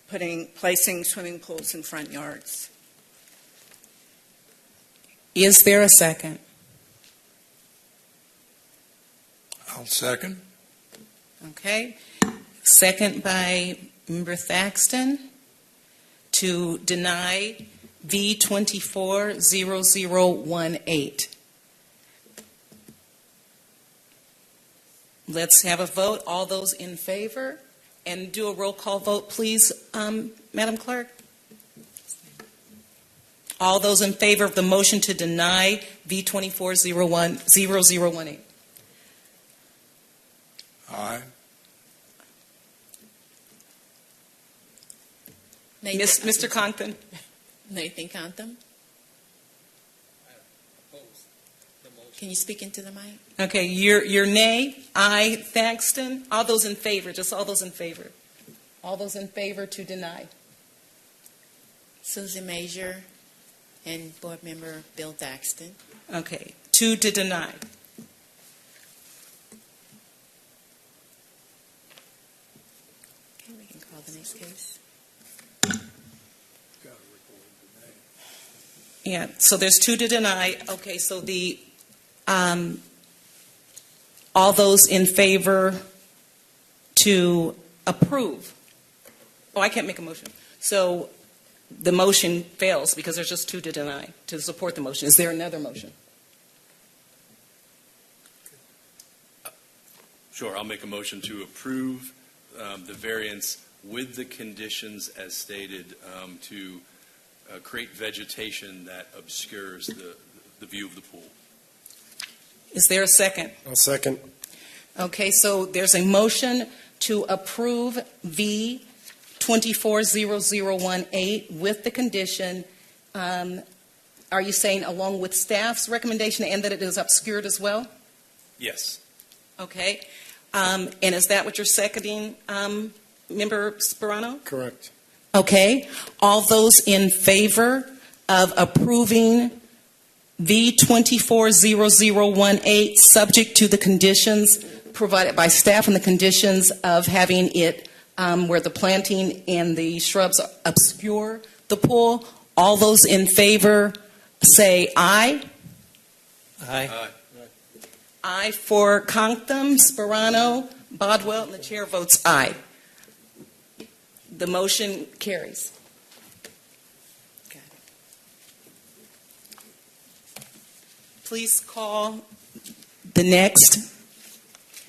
placing swimming pools in front yards. Is there a second? I'll second. Okay. Second by Member Thaxton to deny V240018. Let's have a vote. All those in favor? And do a roll call vote, please, Madam Clerk. All those in favor of the motion to deny V240018. Aye. Mr. Compton? Nathan Contham? Can you speak into the mic? Okay, your nay. Aye, Thaxton. All those in favor, just all those in favor. All those in favor to deny. Susan Major and Board Member Bill Thaxton. Okay, 2 to deny. Okay, we can call the next case. Yeah, so there's 2 to deny. Okay, so the all those in favor to approve. Oh, I can't make a motion. So the motion fails because there's just 2 to deny, to support the motion. Is there another motion? Sure, I'll make a motion to approve the variance with the conditions as stated to create vegetation that obscures the view of the pool. Is there a second? I'll second. Okay, so there's a motion to approve V 240018 with the condition, are you saying along with staff's recommendation and that it is obscured as well? Yes. Okay. And is that what you're seconding, Member Sperano? Correct. Okay. All those in favor of approving V 240018 subject to the conditions provided by staff and the conditions of having it where the planting and the shrubs obscure the pool, all those in favor say aye. Aye. Aye. Aye for Contham, Sperano, Bodwell, and the chair votes aye. The motion carries. Got it. Please call the next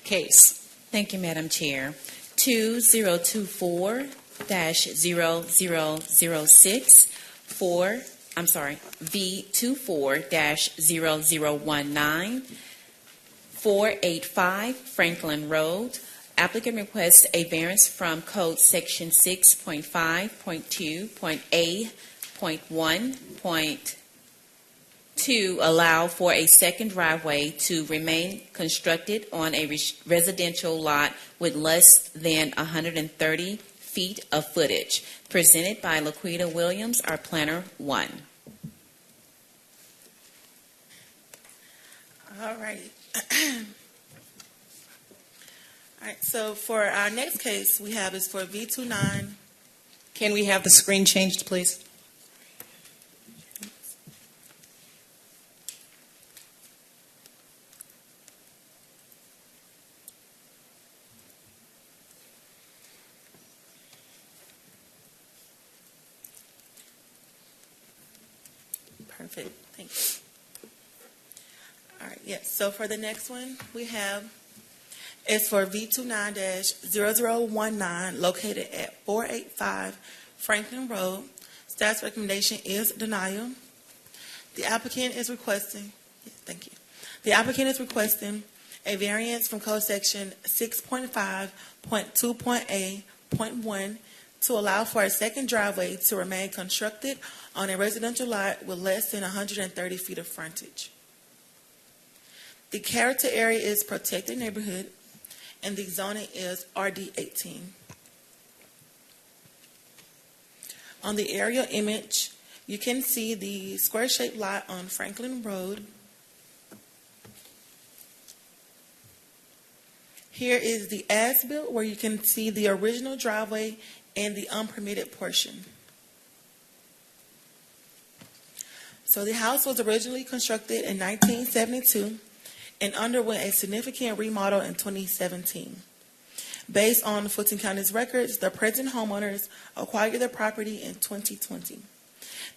case. Thank you, Madam Chair. 2024-0006 V24-0019 485 Franklin Road. Applicant requests a variance from Code Section 6.5.2.A.1.2 allow for a second driveway to remain constructed on a residential lot with less than 130 feet of footage. Presented by Laquita Williams, our planner 1. All righty. All right, so for our next case we have is for V29. Can we have the screen changed, please? Perfect, thanks. All right, yes, so for the next one we have is for V29-0019 located at 485 Franklin Road. Staff's recommendation is denial. The applicant is requesting, thank you. The applicant is requesting a variance from code section 6.5.2.A.1 to allow for a second driveway to remain constructed on a residential lot with less than 130 feet of frontage. The character area is protected neighborhood, and the zoning is RD18. On the aerial image, you can see the square-shaped lot on Franklin Road. Here is the as-built where you can see the original driveway and the unpermitted portion. So the house was originally constructed in 1972 and underwent a significant remodel in 2017. Based on Fulton County's records, the present homeowners acquired the property in 2020.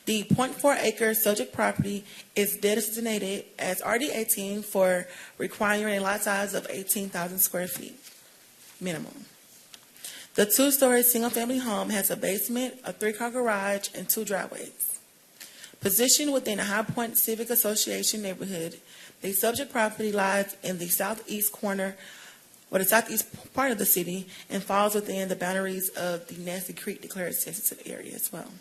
The 0.4-acre subject property is designated as RD18 for requiring a lot size of 18,000 square feet minimum. The two-story single-family home has a basement, a 3-car garage, and 2 driveways. Positioned within the High Point Civic Association neighborhood, the subject property lies in the southeast corner, or the southeast part of the city, and falls within the boundaries of the Nancy Creek Declared Sensitive Area as well.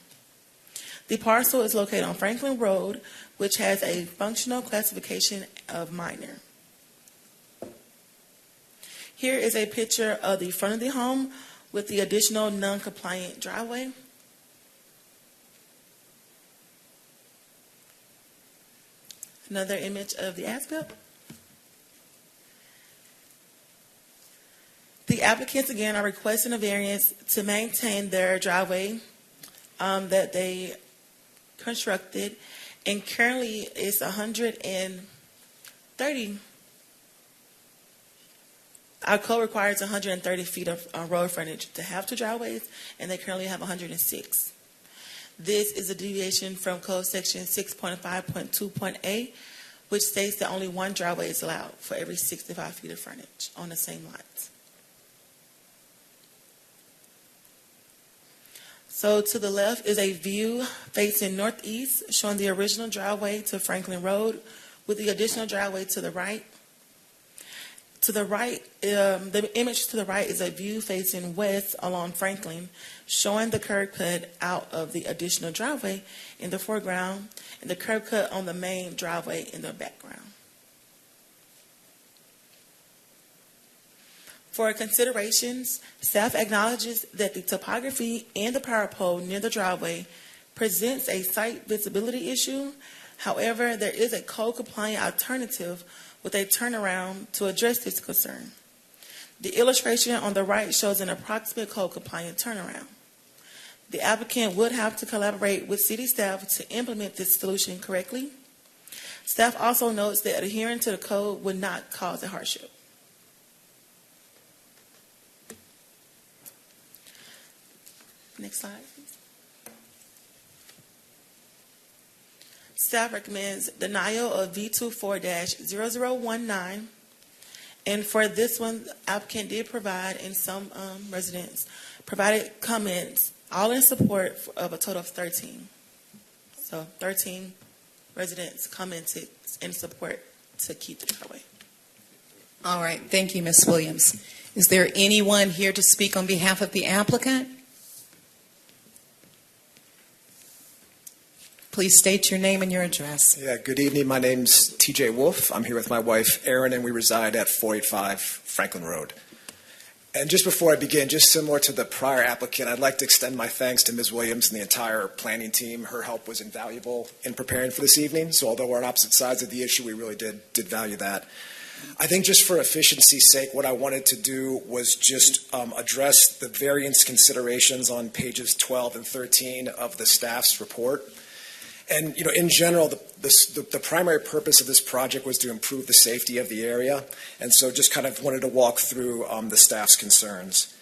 The parcel is located on Franklin Road, which has a functional classification of minor. Here is a picture of the front of the home with the additional non-compliant driveway. Another image of the as-built. The applicants, again, are requesting a variance to maintain their driveway that they constructed, and currently it's 130. Our code requires 130 feet of road frontage to have 2 driveways, and they currently have 106. This is a deviation from code section 6.5.2.a, which states that only 1 driveway is allowed for every 65 feet of frontage on the same lot. So to the left is a view facing northeast, showing the original driveway to Franklin Road with the additional driveway to the right. To the right, the image to the right is a view facing west along Franklin, showing the curb cut out of the additional driveway in the foreground and the curb cut on the main driveway in the background. For considerations, staff acknowledges that the topography and the power pole near the driveway presents a site visibility issue. However, there is a code-compliant alternative with a turnaround to address this concern. The illustration on the right shows an approximate code-compliant turnaround. The applicant would have to collaborate with city staff to implement this solution correctly. Staff also notes that adhering to the code would not cause a hardship. Next slide, please. Staff recommends denial of V24-0019. And for this one, the applicant did provide, and some residents provided comments, all in support of a total of 13. So 13 residents commented in support to keep the driveway. All right. Thank you, Ms. Williams. Is there anyone here to speak on behalf of the applicant? Please state your name and your address. Yeah, good evening. My name's TJ Wolf. I'm here with my wife, Erin, and we reside at 485 Franklin Road. And just before I begin, just similar to the prior applicant, I'd like to extend my thanks to Ms. Williams and the entire planning team. Her help was invaluable in preparing for this evening. So although we're on opposite sides of the issue, we really did value that. I think just for efficiency's sake, what I wanted to do was just address the variance considerations on pages 12 and 13 of the staff's report. And, you know, in general, the primary purpose of this project was to improve the safety of the area. And so just kind of wanted to walk through the staff's concerns.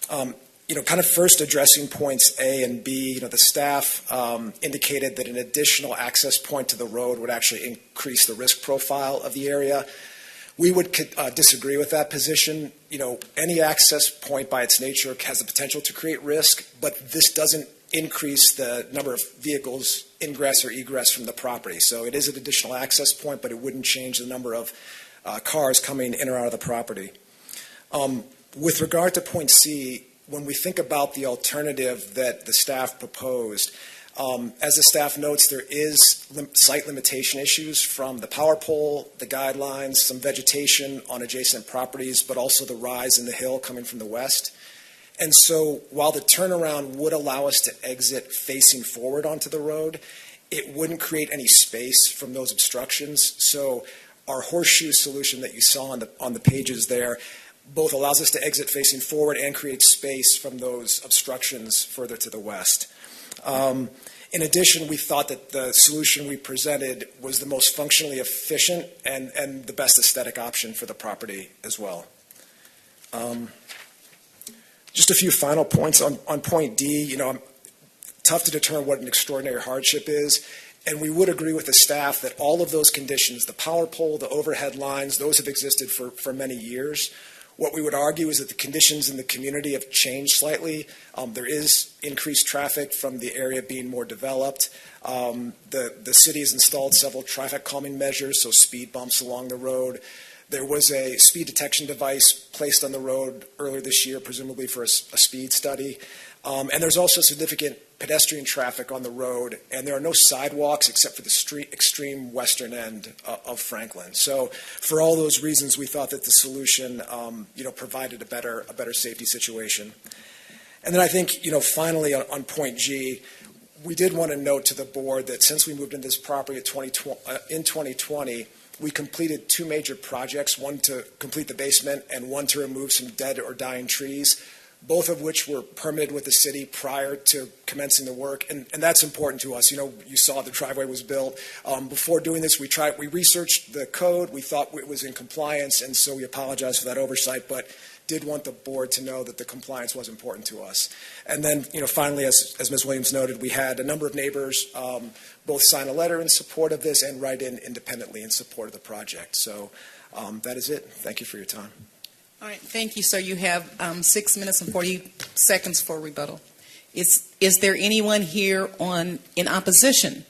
You know, kind of first addressing points A and B, you know, the staff indicated that an additional access point to the road would actually increase the risk profile of the area. We would disagree with that position. You know, any access point by its nature has the potential to create risk, but this doesn't increase the number of vehicles ingress or egress from the property. So it is an additional access point, but it wouldn't change the number of cars coming in or out of the property. With regard to point C, when we think about the alternative that the staff proposed, as the staff notes, there is site limitation issues from the power pole, the guidelines, some vegetation on adjacent properties, but also the rise in the hill coming from the west. And so while the turnaround would allow us to exit facing forward onto the road, it wouldn't create any space from those obstructions. So our horseshoe solution that you saw on the pages there both allows us to exit facing forward and create space from those obstructions further to the west. In addition, we thought that the solution we presented was the most functionally efficient and the best aesthetic option for the property as well. Just a few final points on point D. You know, tough to determine what an extraordinary hardship is. And we would agree with the staff that all of those conditions, the power pole, the overhead lines, those have existed for many years. What we would argue is that the conditions in the community have changed slightly. There is increased traffic from the area being more developed. The city has installed several traffic calming measures, so speed bumps along the road. There was a speed detection device placed on the road earlier this year, presumably for a speed study. And there's also significant pedestrian traffic on the road, and there are no sidewalks except for the extreme western end of Franklin. So for all those reasons, we thought that the solution, provided a better safety situation. And then I think, finally on point G, we did want to note to the board that since we moved into this property in 2020, we completed two major projects, one to complete the basement and one to remove some dead or dying trees, both of which were permitted with the city prior to commencing the work. And that's important to us. You saw the driveway was built. Before doing this, we researched the code. We thought it was in compliance, and so we apologize for that oversight, but did want the board to know that the compliance was important to us. And then, finally, as Ms. Williams noted, we had a number of neighbors both sign a letter in support of this and write in independently in support of the project. So that is it. Thank you for your time. All right, thank you, sir. You have 6 minutes and 40 seconds for rebuttal. Is there anyone here in opposition,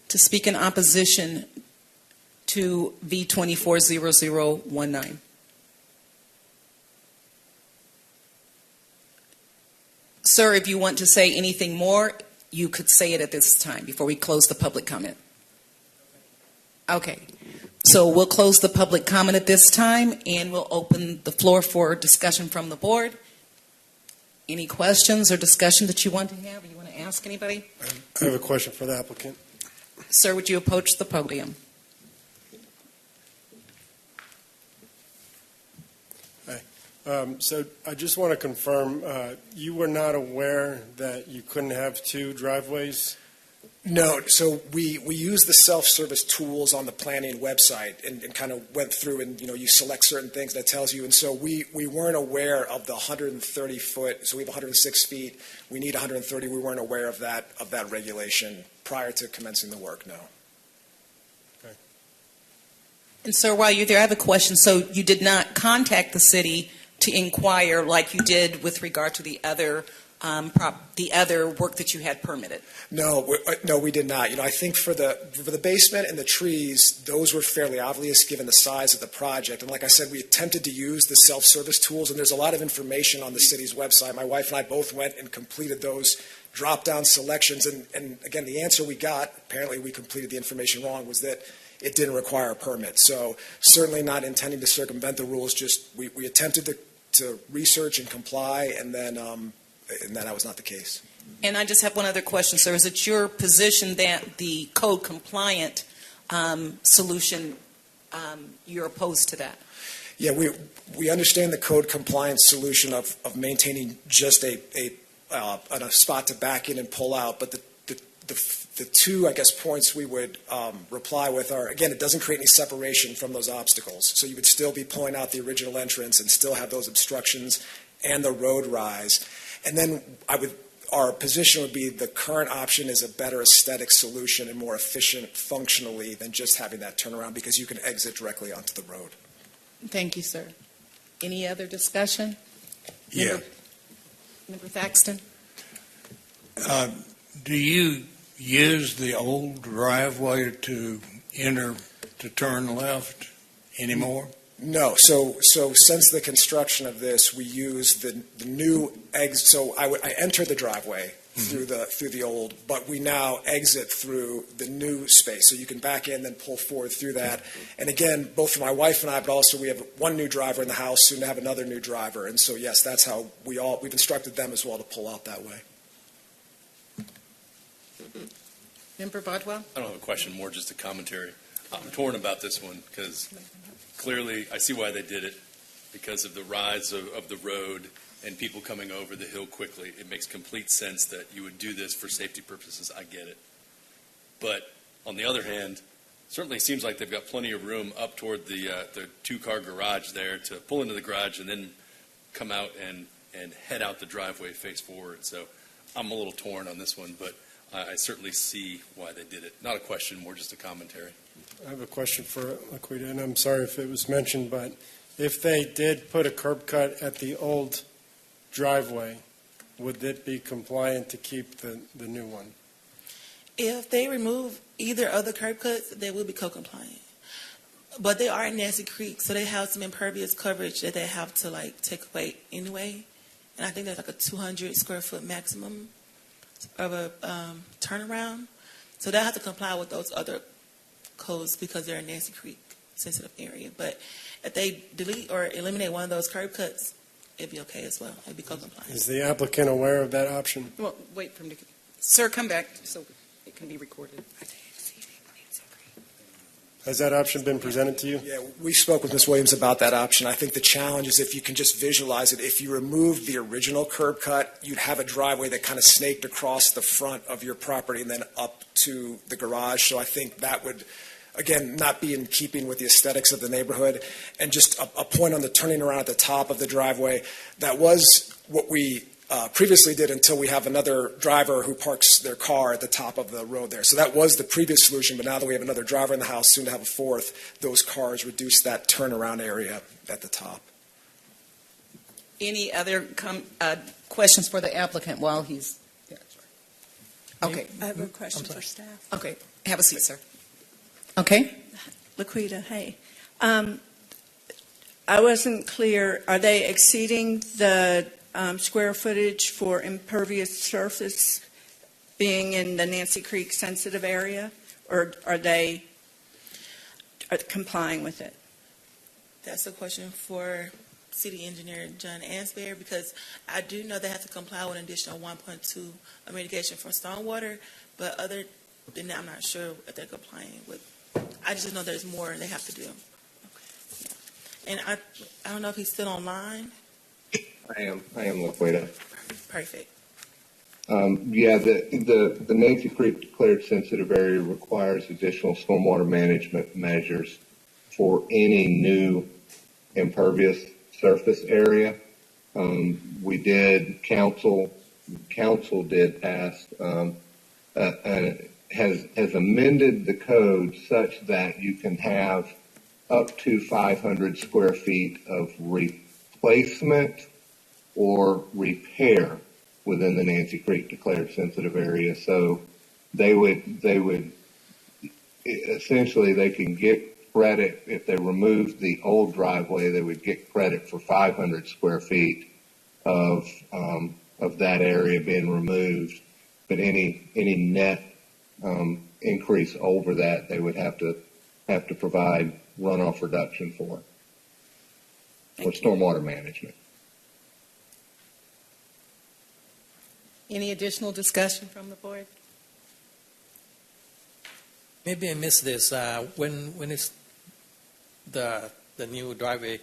to speak in opposition to V240019? Sir, if you want to say anything more, you could say it at this time before we close the public comment. Okay. So we'll close the public comment at this time, and we'll open the floor for discussion from the board. Any questions or discussion that you want to have or you want to ask anybody? I have a question for the applicant. Sir, would you approach the podium? Hi. So I just want to confirm, you were not aware that you couldn't have two driveways? No, so we use the self-service tools on the planning website and kind of went through and, you select certain things that tells you. And so we weren't aware of the 130 foot, so we have 106 feet. We need 130. We weren't aware of that regulation prior to commencing the work, no. Okay. And sir, while you're there, I have a question. So you did not contact the city to inquire like you did with regard to the other work that you had permitted? No, we did not. I think for the basement and the trees, those were fairly obvious given the size of the project. And like I said, we attempted to use the self-service tools, and there's a lot of information on the city's website. My wife and I both went and completed those drop-down selections. And again, the answer we got, apparently we completed the information wrong, was that it didn't require a permit. So certainly not intending to circumvent the rules, just we attempted to research and comply, and then that was not the case. And I just have one other question, sir. Is it your position that the code compliant solution, you're opposed to that? Yeah, we understand the code compliance solution of maintaining just a spot to back in and pull out, but the two, I guess, points we would reply with are, again, it doesn't create any separation from those obstacles. So you would still be pulling out the original entrance and still have those obstructions and the road rise. And then our position would be the current option is a better aesthetic solution and more efficient functionally than just having that turnaround because you can exit directly onto the road. Thank you, sir. Any other discussion? Yeah. Member Thaxton? Do you use the old driveway to turn left anymore? No. So since the construction of this, we use the new exit. So I enter the driveway through the old, but we now exit through the new space. So you can back in, then pull forward through that. And again, both for my wife and I, but also we have one new driver in the house, soon to have another new driver. And so yes, that's how we've instructed them as well to pull out that way. Member Bodwell? I don't have a question, more just a commentary. I'm torn about this one because clearly I see why they did it, because of the rise of the road and people coming over the hill quickly. It makes complete sense that you would do this for safety purposes. I get it. But on the other hand, certainly seems like they've got plenty of room up toward the two-car garage there to pull into the garage and then come out and head out the driveway face forward. So I'm a little torn on this one, but I certainly see why they did it. Not a question, more just a commentary. I have a question for Laquita, and I'm sorry if it was mentioned, but if they did put a curb cut at the old driveway, would it be compliant to keep the new one? If they remove either of the curb cuts, they will be co-compliant. But they are in Nancy Creek, so they have some impervious coverage that they have to take away anyway. And I think there's like a 200 square foot maximum of a turnaround. So they'll have to comply with those other codes because they're in Nancy Creek sensitive area. But if they delete or eliminate one of those curb cuts, it'd be okay as well. It'd be co-compliant. Is the applicant aware of that option? Well, wait for him to, sir, come back so it can be recorded. Has that option been presented to you? Yeah, we spoke with Ms. Williams about that option. I think the challenge is if you can just visualize it, if you remove the original curb cut, you'd have a driveway that kind of snaked across the front of your property and then up to the garage. So I think that would, again, not be in keeping with the aesthetics of the neighborhood. And just a point on the turning around at the top of the driveway, that was what we previously did until we have another driver who parks their car at the top of the road there. So that was the previous solution, but now that we have another driver in the house, soon to have a fourth, those cars reduce that turnaround area at the top. Any other questions for the applicant while he's there? Okay. I have a question for staff. Okay. Have a seat, sir. Okay. Laquita, hey. I wasn't clear. Are they exceeding the square footage for impervious surface being in the Nancy Creek sensitive area, or are they complying with it? That's a question for City Engineer John Ansberry, because I do know they have to comply with an additional 1.2 of mitigation for stormwater, but other than that, I'm not sure if they're complying with. I just know there's more they have to do. Okay. Yeah. And I don't know if he's still online. I am Laquita. Perfect. Yeah, the Nancy Creek declared sensitive area requires additional stormwater management measures for any new impervious surface area. We did, council did pass, has amended the code such that you can have up to 500 square feet of replacement or repair within the Nancy Creek declared sensitive area. So they would essentially, they can get credit if they remove the old driveway, they would get credit for 500 square feet of that area being removed. But any net increase over that, they would have to provide runoff reduction for, or stormwater management. Any additional discussion from the board? Maybe I missed this. When is the new driveway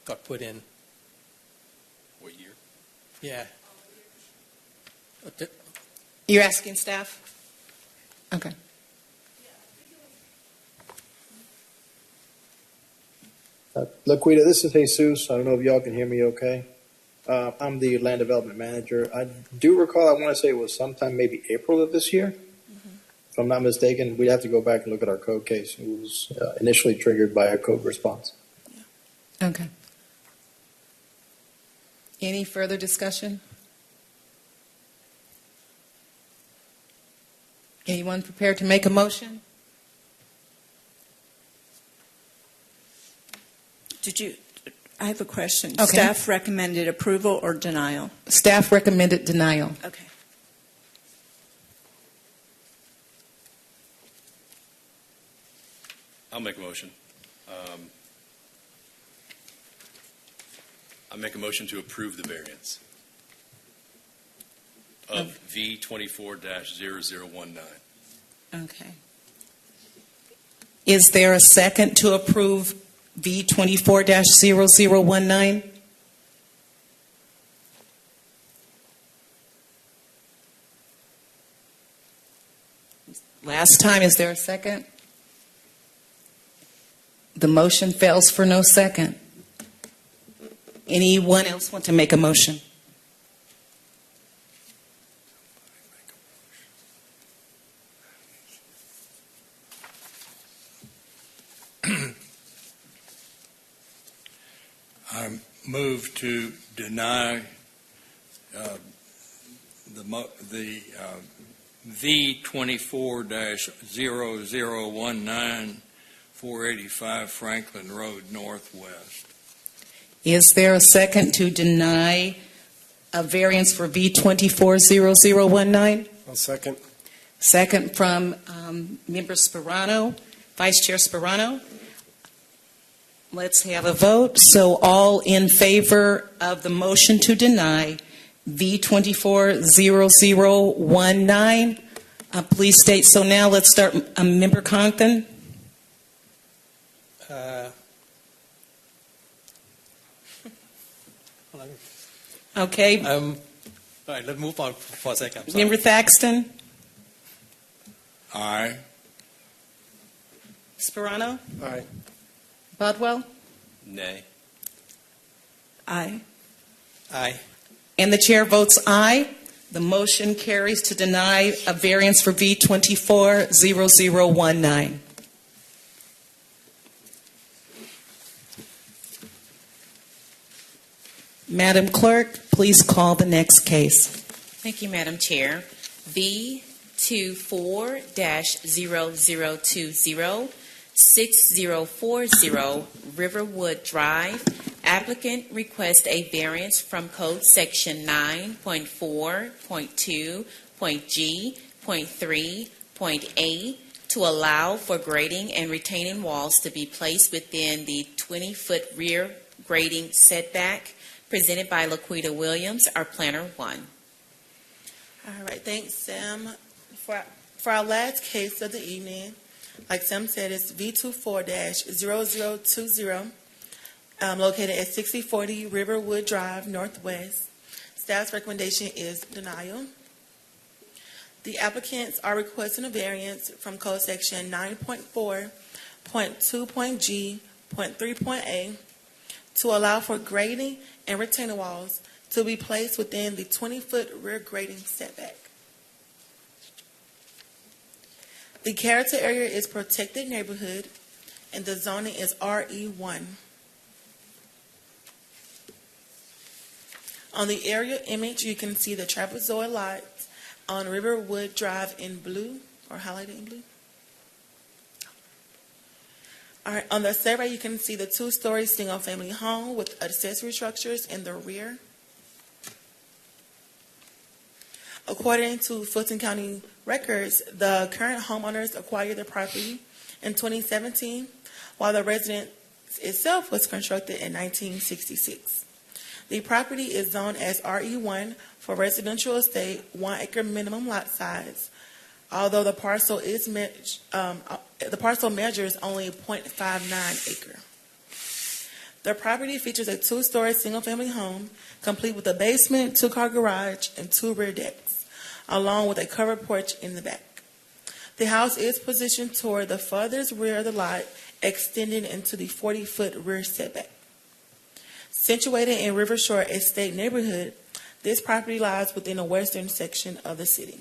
got put in? What year? Yeah. You're asking staff? Okay. Laquita, this is Jesus. I don't know if y'all can hear me okay. I'm the land development manager. I do recall, I want to say it was sometime maybe April of this year. If I'm not mistaken, we'd have to go back and look at our code case. It was initially triggered by a code response. Okay. Any further discussion? Anyone prepared to make a motion? I have a question. Okay. Staff recommended approval or denial? Staff recommended denial. Okay. I'll make a motion. I make a motion to approve the variance of V24-0019. Okay. Is there a second to approve V24-0019? Last time, is there a second? The motion fails for no second. Anyone else want to make a motion? I move to deny the V24-0019 485 Franklin Road Northwest. Is there a second to deny a variance for V24-0019? I'll second. Second from Member Sperano, Vice Chair Sperano. Let's have a vote. So all in favor of the motion to deny V24-0019, please state so now. Let's start. Member Compton. Okay. All right, let's move on for a second. Member Thaxton. Aye. Sperano. Aye. Bodwell. Nay. Aye. Aye. And the chair votes aye. The motion carries to deny a variance for V24-0019. Madam Clerk, please call the next case. Thank you, Madam Chair. V24-0020 6040 Riverwood Drive. Applicant requests a variance from Code Section 9.4.2.G.3.A to allow for grading and retaining walls to be placed within the 20-foot rear grading setback, presented by Laquita Williams, our Planner 1. All right, thanks, Sam. For our last case of the evening, like Sam said, it's V24-0020, located at 6040 Riverwood Drive, Northwest. Staff's recommendation is denial. The applicants are requesting a variance from Code Section 9.4.2.G.3.A to allow for grading and retaining walls to be placed within the 20-foot rear grading setback. The character area is protected neighborhood, and the zoning is RE1. On the aerial image, you can see the trapezoid lights on Riverwood Drive in blue, or highlighted in blue. All right, on the survey, you can see the two-story single-family home with accessory structures in the rear. According to Fulton County records, the current homeowners acquired the property in 2017, while the residence itself was constructed in 1966. The property is zoned as RE1 for residential estate, 1 acre minimum lot size, although the parcel measures only 0.59 acre. The property features a 2-story single-family home, complete with a basement, 2-car garage, and 2 rear decks, along with a covered porch in the back. The house is positioned toward the furthest rear of the lot, extending into the 40-foot rear setback. Situated in Rivershore Estate neighborhood, this property lies within the western section of the city.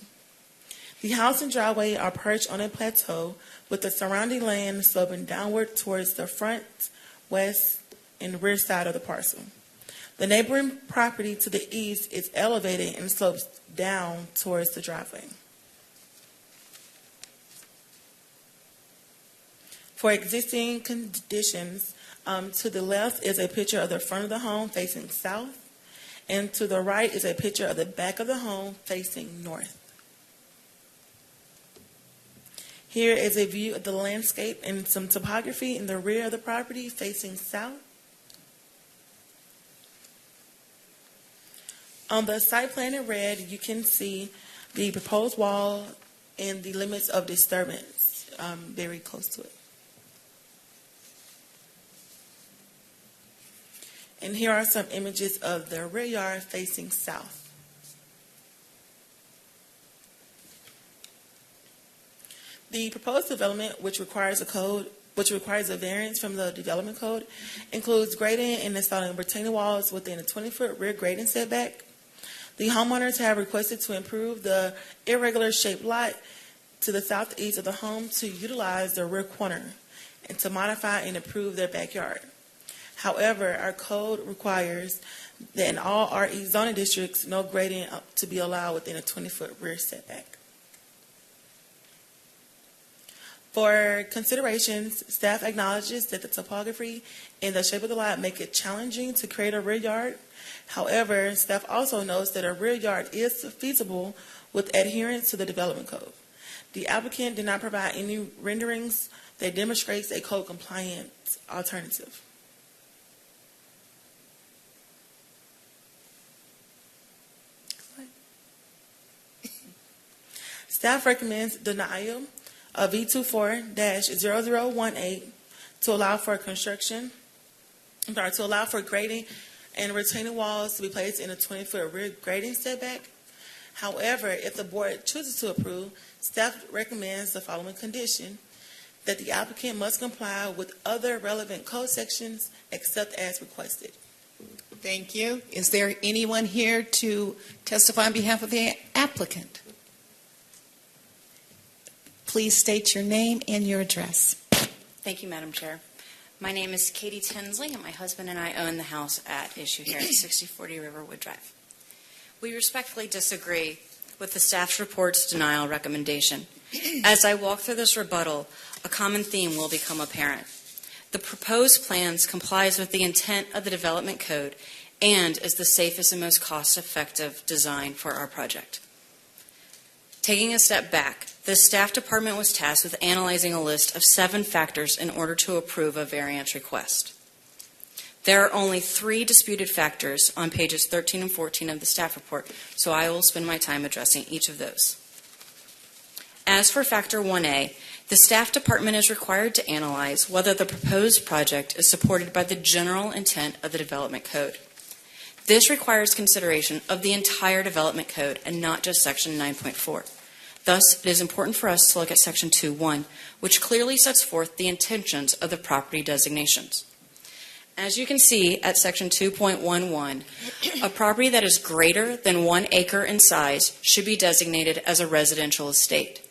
The house and driveway are perched on a plateau with the surrounding land sloping downward towards the front, west, and rear side of the parcel. The neighboring property to the east is elevated and slopes down towards the driveway. For existing conditions, to the left is a picture of the front of the home facing south, and to the right is a picture of the back of the home facing north. Here is a view of the landscape and some topography in the rear of the property facing south. On the site plan in red, you can see the proposed wall and the limits of disturbance very close to it. And here are some images of the rear yard facing south. The proposed development, which requires a variance from the development code, includes grading and installing retaining walls within a 20-foot rear grading setback. The homeowners have requested to improve the irregular shaped lot to the southeast of the home to utilize the rear corner and to modify and improve their backyard. However, our code requires that in all RE zoning districts, no grading to be allowed within a 20-foot rear setback. For considerations, staff acknowledges that the topography and the shape of the lot make it challenging to create a rear yard. However, staff also notes that a rear yard is feasible with adherence to the development code. The applicant did not provide any renderings that demonstrates a code-compliant alternative. Staff recommends denial of V24-0018 to allow for grading and retaining walls to be placed in a 20-foot rear grading setback. However, if the board chooses to approve, staff recommends the following condition: that the applicant must comply with other relevant code sections except as requested. Thank you. Is there anyone here to testify on behalf of the applicant? Please state your name and your address. Thank you, Madam Chair. My name is Katie Tinsley, and my husband and I own the house at issue here at 6040 Riverwood Drive. We respectfully disagree with the staff's report's denial recommendation. As I walk through this rebuttal, a common theme will become apparent. The proposed plans complies with the intent of the development code and is the safest and most cost-effective design for our project. Taking a step back, the staff department was tasked with analyzing a list of 7 factors in order to approve a variance request. There are only 3 disputed factors on pages 13 and 14 of the staff report, so I will spend my time addressing each of those. As for factor 1A, the staff department is required to analyze whether the proposed project is supported by the general intent of the development code. This requires consideration of the entire development code and not just section 9.4. Thus, it is important for us to look at section 2.1, which clearly sets forth the intentions of the property designations. As you can see at section 2.11, a property that is greater than 1 acre in size should be designated as a residential estate.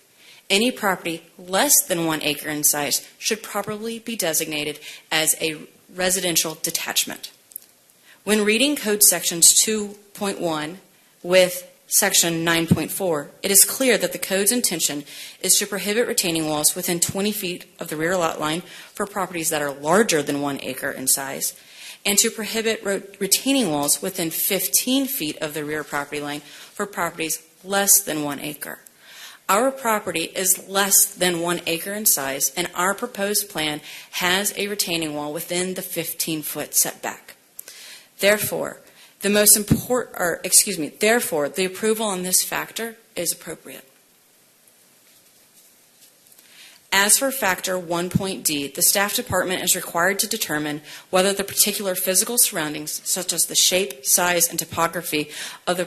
Any property less than 1 acre in size should properly be designated as a residential detachment. When reading code sections 2.1 with section 9.4, it is clear that the code's intention is to prohibit retaining walls within 20 feet of the rear lot line for properties that are larger than 1 acre in size, and to prohibit retaining walls within 15 feet of the rear property line for properties less than 1 acre. Our property is less than 1 acre in size, and our proposed plan has a retaining wall within the 15-foot setback. Therefore, Therefore, the approval on this factor is appropriate. As for factor 1.d, the staff department is required to determine whether the particular physical surroundings, such as the shape, size, and topography of the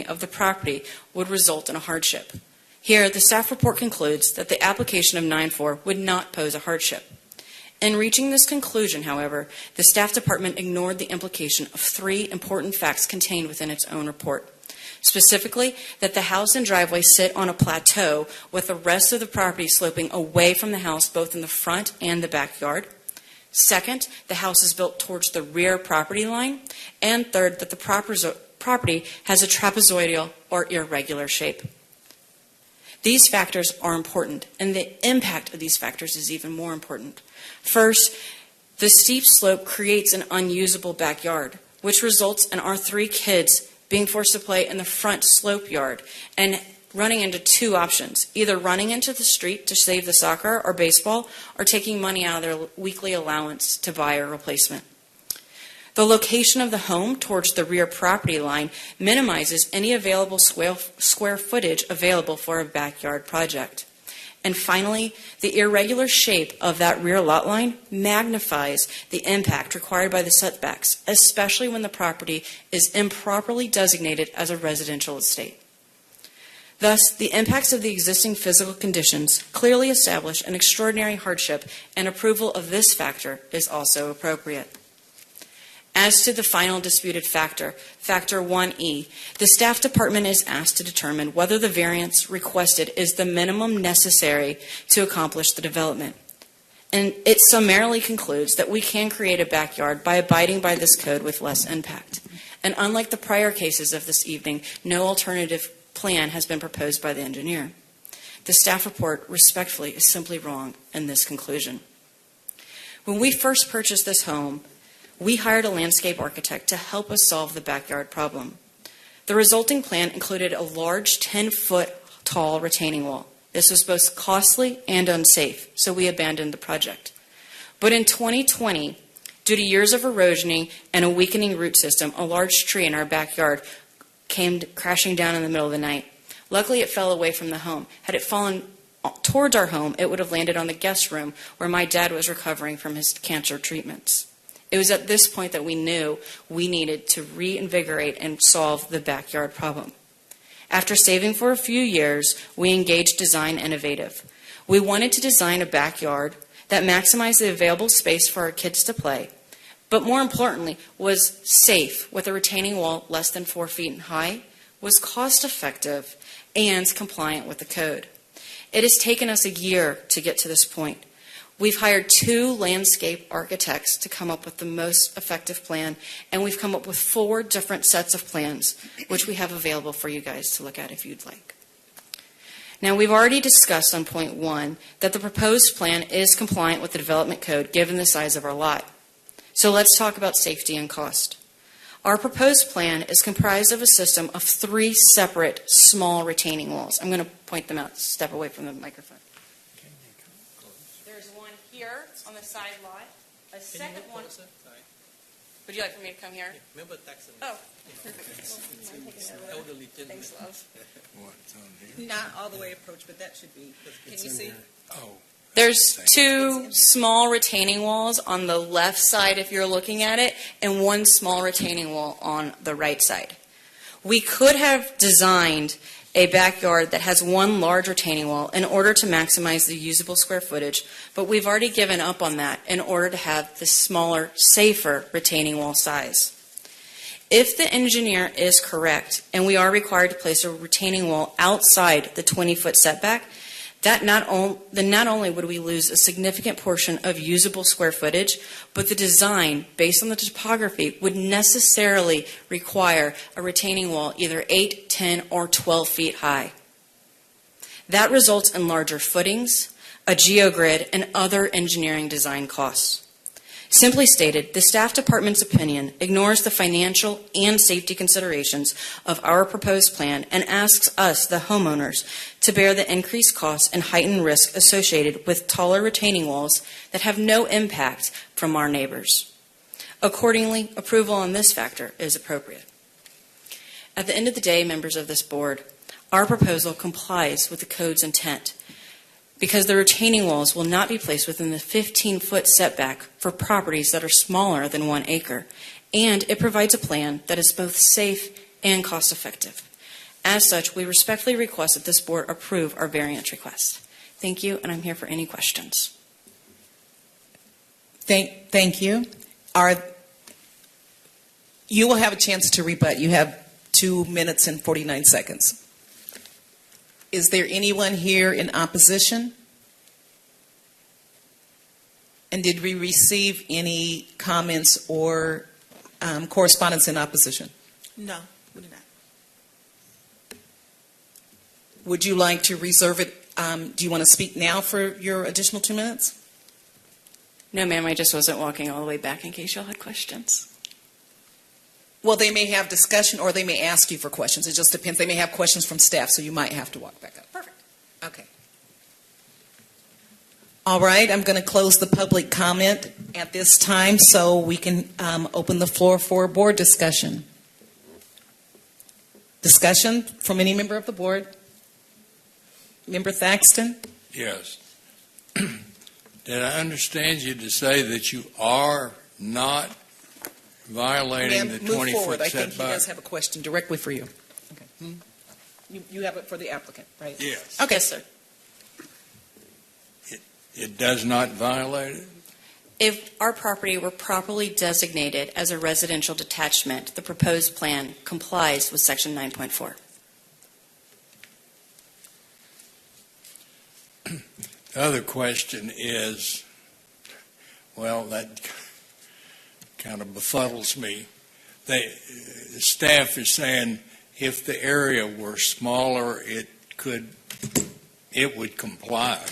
of the property, would result in a hardship. Here, the staff report concludes that the application of 9.4 would not pose a hardship. In reaching this conclusion, however, the staff department ignored the implication of 3 important facts contained within its own report. Specifically, that the house and driveway sit on a plateau with the rest of the property sloping away from the house both in the front and the backyard. Second, the house is built towards the rear property line. And third, that the property has a trapezoidal or irregular shape. These factors are important, and the impact of these factors is even more important. First, the steep slope creates an unusable backyard, which results in our 3 kids being forced to play in the front slope yard and running into 2 options, either running into the street to save the soccer or baseball, or taking money out of their weekly allowance to buy a replacement. The location of the home towards the rear property line minimizes any available square footage available for a backyard project. And finally, the irregular shape of that rear lot line magnifies the impact required by the setbacks, especially when the property is improperly designated as a residential estate. Thus, the impacts of the existing physical conditions clearly establish an extraordinary hardship, and approval of this factor is also appropriate. As to the final disputed factor, factor 1E, the staff department is asked to determine whether the variance requested is the minimum necessary to accomplish the development. And it summarily concludes that we can create a backyard by abiding by this code with less impact. And unlike the prior cases of this evening, no alternative plan has been proposed by the engineer. The staff report respectfully is simply wrong in this conclusion. When we first purchased this home, we hired a landscape architect to help us solve the backyard problem. The resulting plan included a large 10-foot tall retaining wall. This was both costly and unsafe, so we abandoned the project. But in 2020, due to years of erosioning and a weakening root system, a large tree in our backyard came crashing down in the middle of the night. Luckily, it fell away from the home. Had it fallen towards our home, it would have landed on the guest room where my dad was recovering from his cancer treatments. It was at this point that we knew we needed to reinvigorate and solve the backyard problem. After saving for a few years, we engaged Design Innovative. We wanted to design a backyard that maximized the available space for our kids to play, but more importantly, was safe with a retaining wall less than 4 feet high, was cost-effective, and compliant with the code. It has taken us a year to get to this point. We've hired 2 landscape architects to come up with the most effective plan, and we've come up with 4 different sets of plans, which we have available for you guys to look at if you'd like. Now, we've already discussed on point 1 that the proposed plan is compliant with the development code given the size of our lot. So let's talk about safety and cost. Our proposed plan is comprised of a system of 3 separate small retaining walls. I'm going to point them out. Step away from the microphone. There's one here on the side lot, a second one. Would you like for me to come here? Remember Texan? Oh. Elderly gentleman. Thanks, love. Not all the way approach, but that should be. Can you see? Oh. There's 2 small retaining walls on the left side if you're looking at it, and 1 small retaining wall on the right side. We could have designed a backyard that has 1 large retaining wall in order to maximize the usable square footage, but we've already given up on that in order to have the smaller, safer retaining wall size. If the engineer is correct, and we are required to place a retaining wall outside the 20-foot setback, then not only would we lose a significant portion of usable square footage, but the design, based on the topography, would necessarily require a retaining wall either 8, 10, or 12 feet high. That results in larger footings, a geogrid, and other engineering design costs. Simply stated, the staff department's opinion ignores the financial and safety considerations of our proposed plan and asks us, the homeowners, to bear the increased costs and heightened risk associated with taller retaining walls that have no impact from our neighbors. Accordingly, approval on this factor is appropriate. At the end of the day, members of this board, our proposal complies with the code's intent, because the retaining walls will not be placed within the 15-foot setback for properties that are smaller than 1 acre, and it provides a plan that is both safe and cost-effective. As such, we respectfully request that this board approve our variance request. Thank you, and I'm here for any questions. Thank you. You will have a chance to rebut. You have 2 minutes and 49 seconds. Is there anyone here in opposition? And did we receive any comments or correspondence in opposition? No, we did not. Would you like to reserve it? Do you want to speak now for your additional 2 minutes? No, ma'am, I just wasn't walking all the way back in case y'all had questions. Well, they may have discussion or they may ask you for questions. It just depends. They may have questions from staff, so you might have to walk back up. Perfect. Okay. All right, I'm going to close the public comment at this time so we can open the floor for board discussion. Discussion from any member of the board? Member Thaxton? Yes. Did I understand you to say that you are not violating the 20-foot setback? I think he does have a question directly for you. Okay. You have it for the applicant, right? Yes. Okay, sir. It does not violate it? If our property were properly designated as a residential detachment, the proposed plan complies with Section 9.4. The other question is, well, that kind of befuddles me. The staff is saying if the area were smaller, it would comply.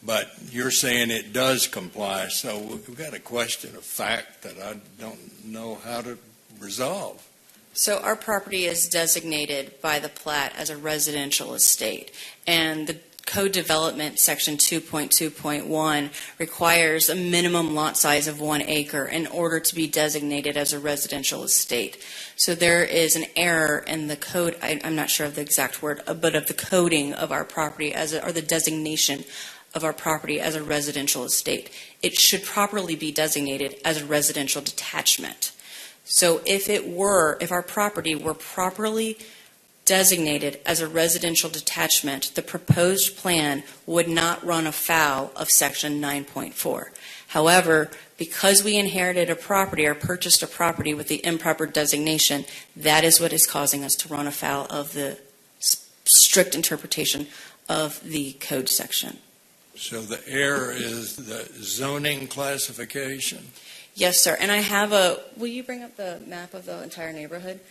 But you're saying it does comply, so we've got a question of fact that I don't know how to resolve. So our property is designated by the plat as a residential estate, and the Code Development Section 2.2.1 requires a minimum lot size of 1 acre in order to be designated as a residential estate. So there is an error in the code, I'm not sure of the exact word, but of the coding of our property or the designation of our property as a residential estate. It should properly be designated as a residential detachment. So if our property were properly designated as a residential detachment, the proposed plan would not run afoul of Section 9.4. However, because we inherited a property or purchased a property with the improper designation, that is what is causing us to run afoul of the strict interpretation of the code section. So the error is the zoning classification? Yes, sir. And I have will you bring up the map of the entire neighborhood?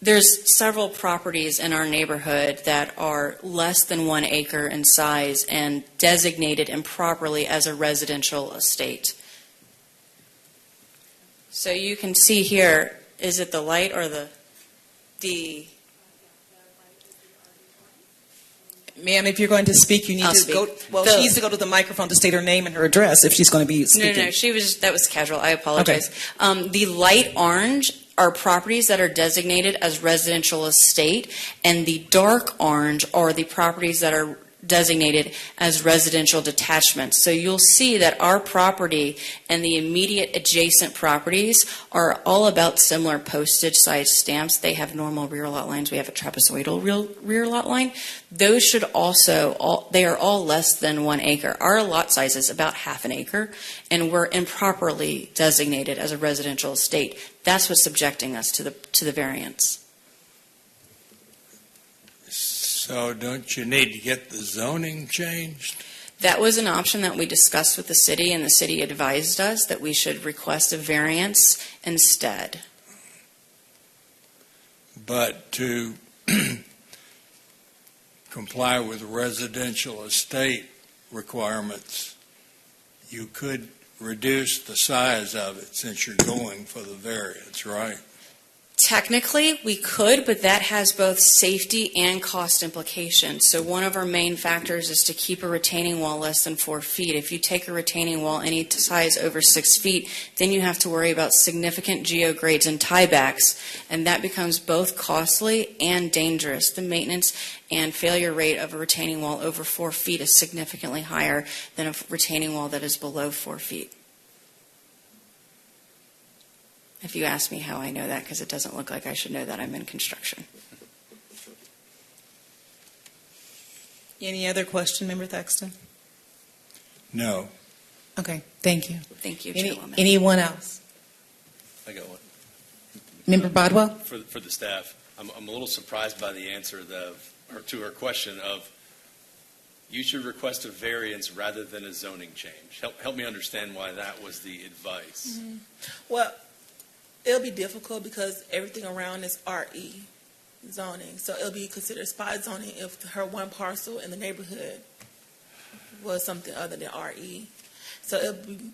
There's several properties in our neighborhood that are less than 1 acre in size and designated improperly as a residential estate. So you can see here, is it the light or the Ma'am, if you're going to speak, you need to go. Well, she needs to go to the microphone to state her name and her address if she's going to be speaking. No, that was casual. I apologize. Okay. The light orange are properties that are designated as residential estate, and the dark orange are the properties that are designated as residential detachments. So you'll see that our property and the immediate adjacent properties are all about similar postage size stamps. They have normal rear lot lines. We have a trapezoidal rear lot line. Those should also, they are all less than 1 acre. Our lot size is about half an acre, and we're improperly designated as a residential estate. That's what's subjecting us to the variance. So don't you need to get the zoning changed? That was an option that we discussed with the city, and the city advised us that we should request a variance instead. But to comply with residential estate requirements, you could reduce the size of it since you're going for the variance, right? Technically, we could, but that has both safety and cost implications. So one of our main factors is to keep a retaining wall less than 4 feet. If you take a retaining wall any size over 6 feet, then you have to worry about significant geogrades and tiebacks, and that becomes both costly and dangerous. The maintenance and failure rate of a retaining wall over 4 feet is significantly higher than a retaining wall that is below 4 feet. If you ask me how I know that, because it doesn't look like I should know that, I'm in construction. Any other question, Member Thaxton? No. Okay, thank you. Thank you, Chairwoman. Anyone else? I got one. Member Bodwell? For the staff, I'm a little surprised by the answer to her question of you should request a variance rather than a zoning change. Help me understand why that was the advice. Mm-hmm. Well, it'll be difficult because everything around is RE zoning. So it'll be considered spot zoning if her one parcel in the neighborhood was something other than RE. So it'll be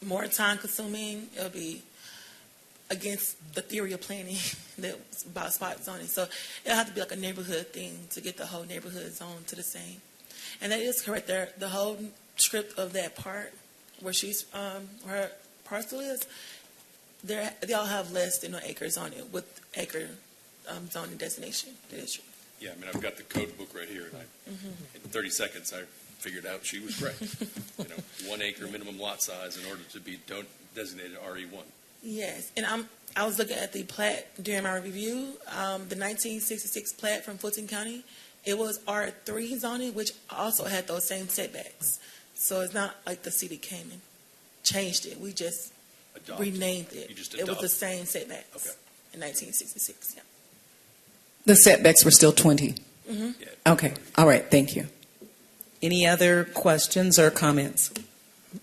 more time consuming. It'll be against the theory of planning that's about spot zoning. So it'll have to be like a neighborhood thing to get the whole neighborhood zone to the same. And that is correct there. The whole strip of that part where her parcel is, they all have less than 1 acres on it with acre zoning designation. That is true. Yeah, I mean, I've got the code book right here, and in 30 seconds, I figured out she was right. 1 acre minimum lot size in order to be designated RE1. Yes, and I was looking at the plat during my review. The 1966 plat from Fulton County, it was R3 zoning, which also had those same setbacks. So it's not like the city came and changed it. We just Adopted. renamed it. You just It was the adopted. same setbacks Okay. in 1966. Yeah. The setbacks were still 20. Mm-hmm. Okay, all right, thank you. Any other questions or comments?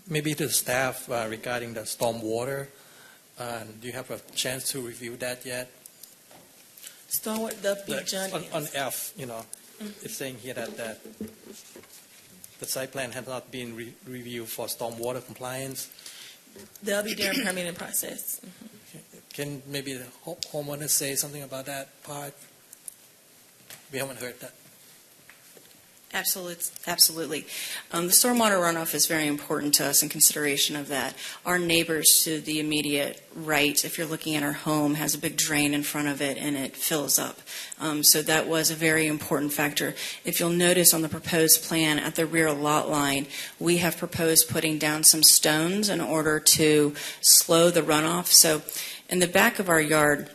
Maybe to staff regarding the stormwater. Do you have a chance to review that yet? Stormwater, the big John. On F, it's saying here that the site plan has not been reviewed for stormwater compliance. They'll be during permitting process. Can maybe the homeowner say something about that part? We haven't heard that. Absolutely. The stormwater runoff is very important to us in consideration of that. Our neighbors to the immediate right, if you're looking at our home, has a big drain in front of it and it fills up. So that was a very important factor. If you'll notice on the proposed plan at the rear lot line, we have proposed putting down some stones in order to slow the runoff. So in the back of our yard,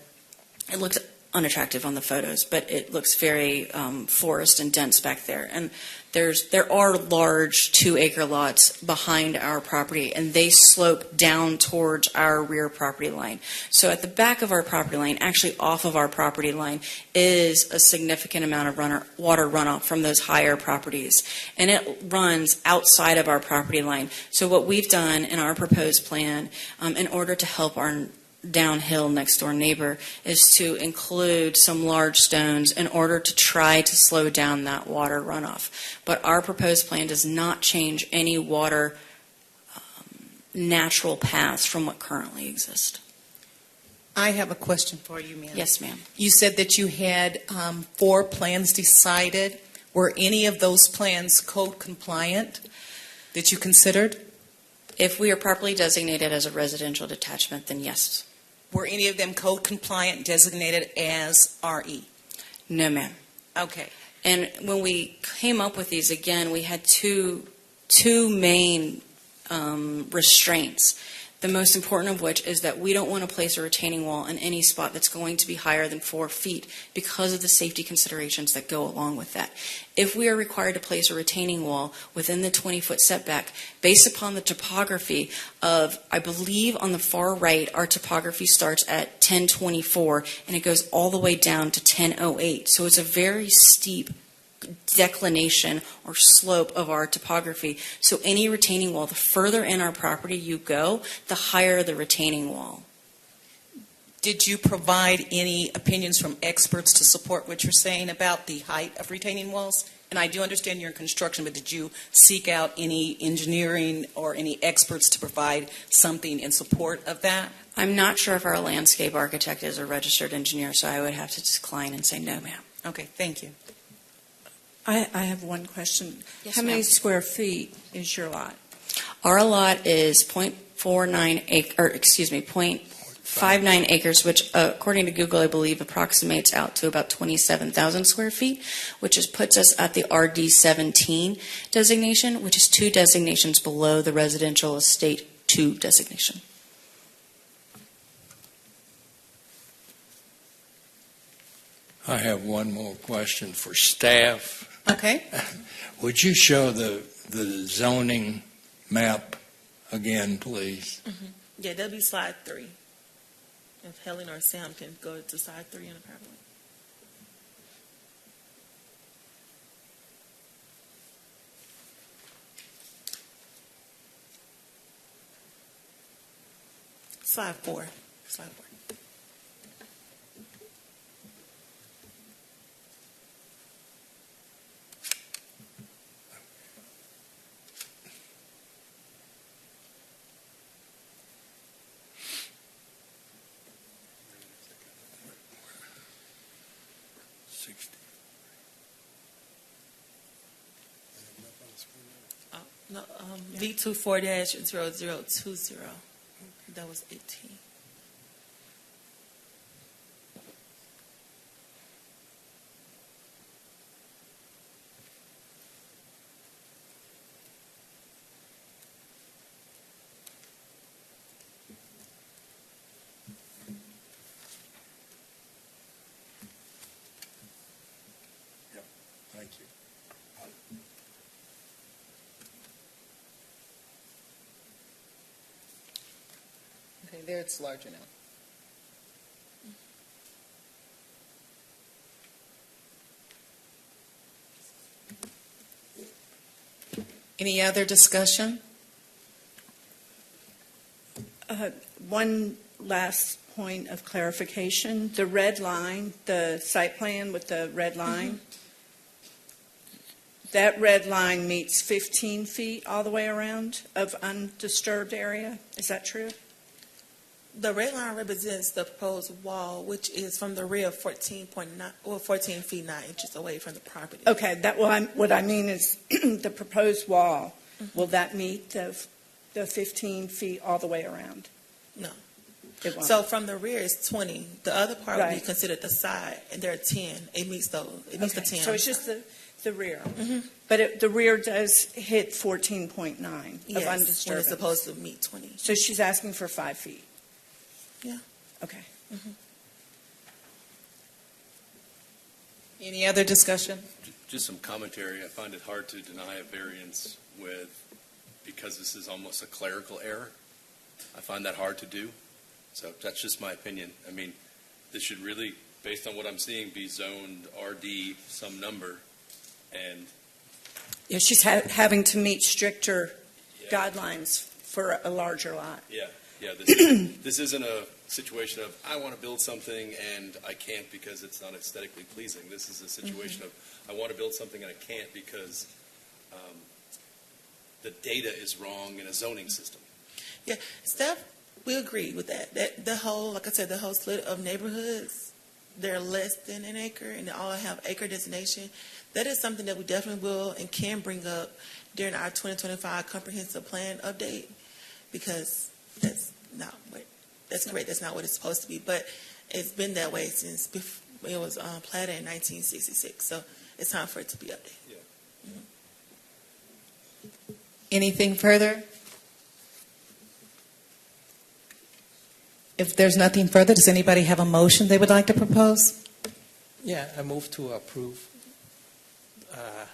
it looks unattractive on the photos, but it looks very forest and dense back there. And there are large 2-acre lots behind our property, and they slope down towards our rear property line. So at the back of our property line, actually off of our property line, is a significant amount of water runoff from those higher properties. And it runs outside of our property line. So what we've done in our proposed plan, in order to help our downhill next door neighbor, is to include some large stones in order to try to slow down that water runoff. But our proposed plan does not change any water natural paths from what currently exist. I have a question for you, ma'am. Yes, ma'am. You said that you had 4 plans decided. Were any of those plans code compliant that you considered? If we are properly designated as a residential detachment, then yes. Were any of them code compliant designated as RE? No, ma'am. Okay. And when we came up with these, again, we had two main restraints. The most important of which is that we don't want to place a retaining wall in any spot that's going to be higher than 4 feet because of the safety considerations that go along with that. If we are required to place a retaining wall within the 20-foot setback, based upon the topography of, I believe on the far right, our topography starts at 1024 and it goes all the way down to 1008. So it's a very steep declination or slope of our topography. So any retaining wall, the further in our property you go, the higher the retaining wall. Did you provide any opinions from experts to support what you're saying about the height of retaining walls? And I do understand you're in construction, but did you seek out any engineering or any experts to provide something in support of that? I'm not sure if our landscape architect is a registered engineer, so I would have to decline and say no, ma'am. Okay, thank you. I have one question. Yes, How many ma'am. square feet is your lot? Our lot is 0.59 acres, which according to Google, I believe approximates out to about 27,000 square feet, which puts us at the RD17 designation, which is 2 designations below the residential estate 2 designation. I have one more question for staff. Okay. Would you show the zoning map again, please? Mm-hmm. Yeah, that'll be slide 3. If Helen or Sam can go to slide 3 in the PowerPoint. Slide 4. Slide 4. No, V24-0020. That was 18. Thank you. there it's larger now. Any other discussion? One last point of clarification. The red line, the site plan with the red line, that red line meets 15 feet all the way around of undisturbed area. Is that true? The red line represents the proposed wall, which is from the rear 14.9 or 14 feet 9 inches away from the property. Okay, what I mean is the proposed wall, will that meet the 15 feet all the way around? No. It won't. So from the rear is 20. The other part would be Right. considered the side, and there are 10. It meets those. It meets the 10. So it's just the rear. Mhm. But the rear does hit 14.9 Yes, of when undisturbed. it's supposed to meet 20. So she's asking for 5 feet. Yeah. Okay. Any other discussion? Just some commentary. I find it hard to deny a variance because this is almost a clerical error. I find that hard to do. So that's just my opinion. I mean, this should really, based on what I'm seeing, be zoned RD some number. And Yeah, she's having to meet stricter guidelines for a larger lot. yeah, this isn't a situation of I want to build something and I can't because it's not aesthetically pleasing. This is a situation of I want to build something and I can't because the data is wrong in a zoning system. Yeah, staff, we agree with that. That the whole, like I said, the whole split of neighborhoods, they're less than an acre and they all have acre designation. That is something that we definitely will and can bring up during our 2025 comprehensive plan update, because that's not what, that's great, that's not what it's supposed to be, but it's been that way since it was platted in 1966, so it's time for it to be updated. Anything further? If there's nothing further, does anybody have a motion they would like to propose? Yeah, I move to approve.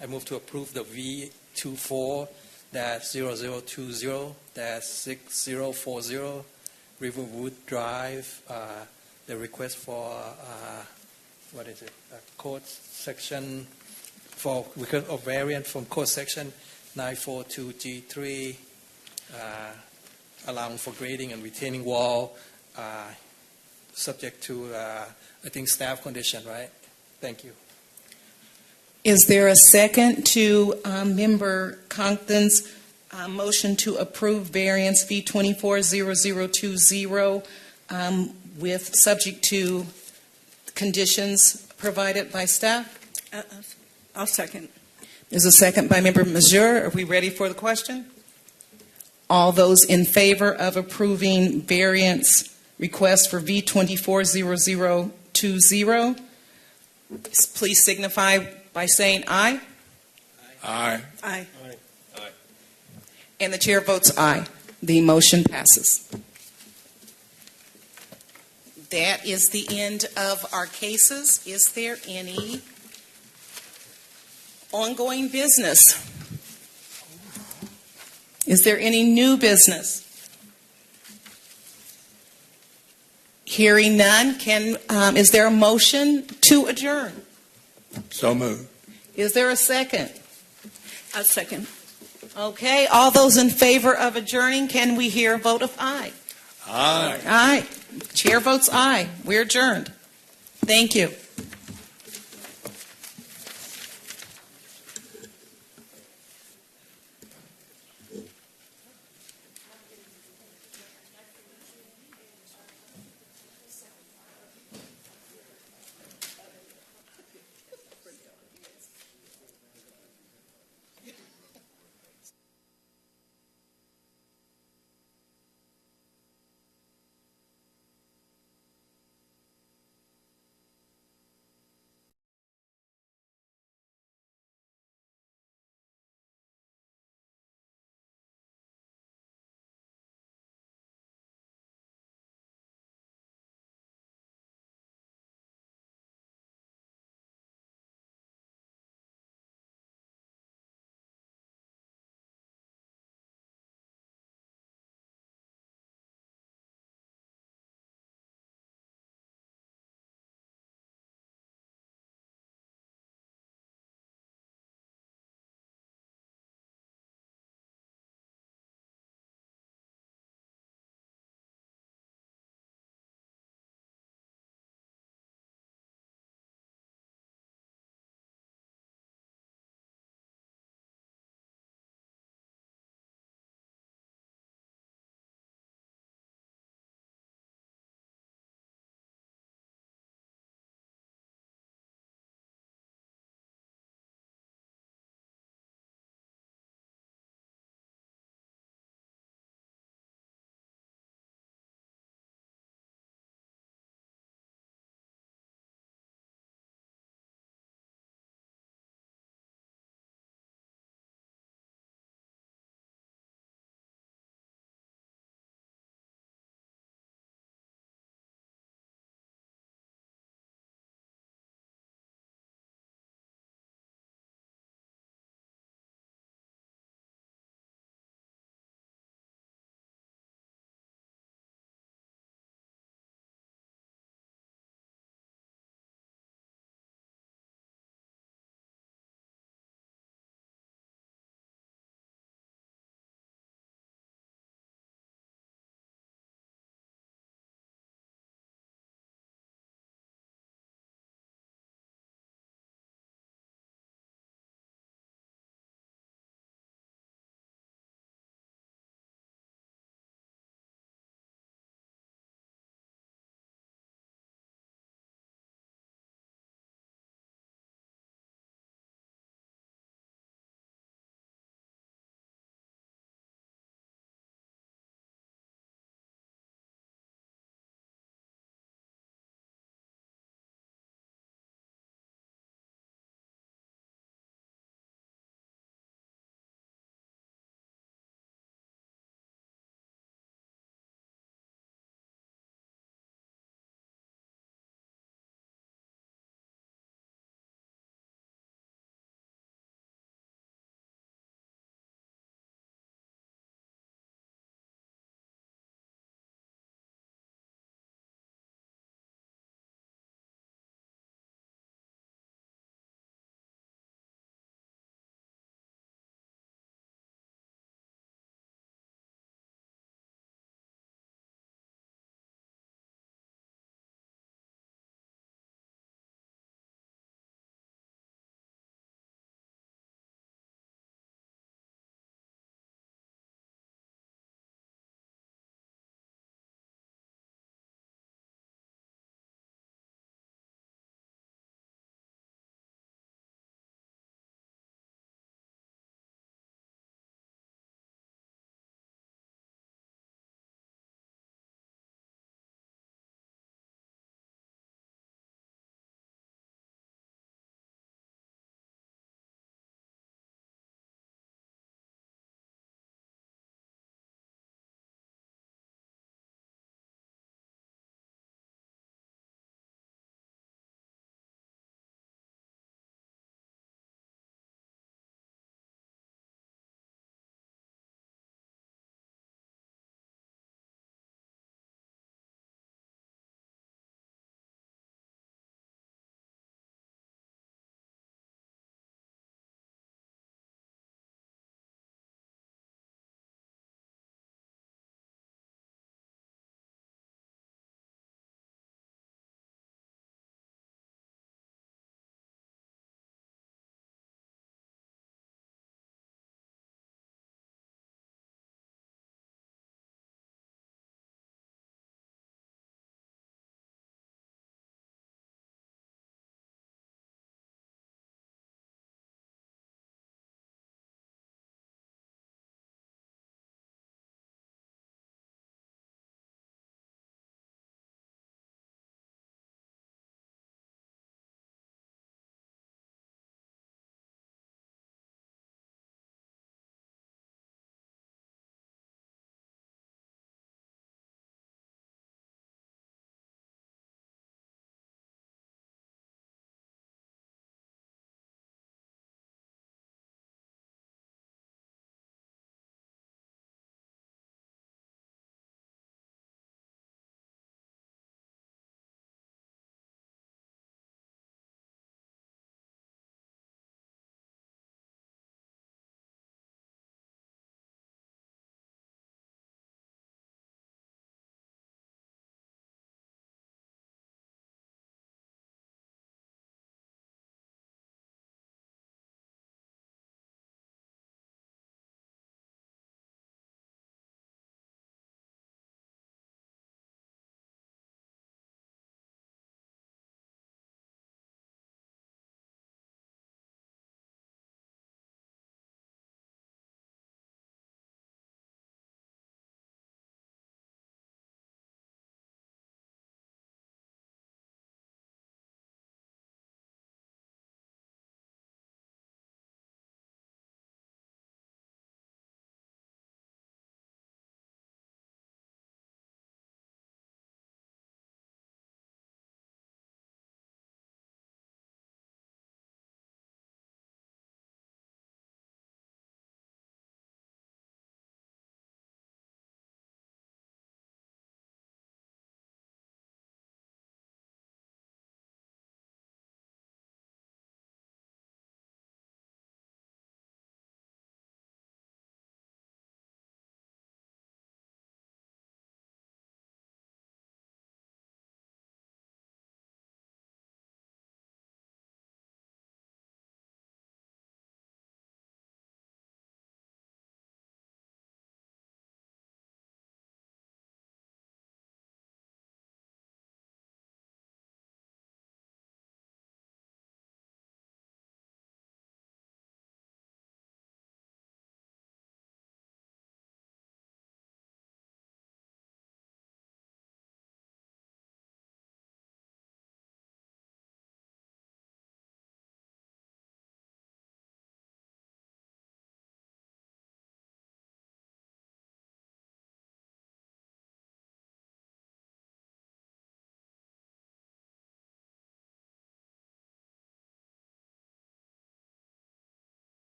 I move to approve the V24-0020-6040 Riverwood Drive. The request for code section for request of variant from code section 942G3, allowing for grading and retaining wall, subject to I think staff condition, right? Thank you. Is there a second to Member Conklon's motion to approve variance V24-0020 with subject to conditions provided by staff? I'll second. There's a second by Member Mazur. Are we ready for the question? All those in favor of approving variance request for V24-0020, please signify by saying aye. Aye. Aye. Aye. And the chair votes aye. The motion passes. That is the end of our cases. Is there any ongoing business? Is there any new business? Hearing none, is there a motion to adjourn? So moved. Is there a second? A second. Okay, all those in favor of adjourning, can we hear a vote of aye? Aye. Aye. Chair votes aye. We're adjourned. Thank you.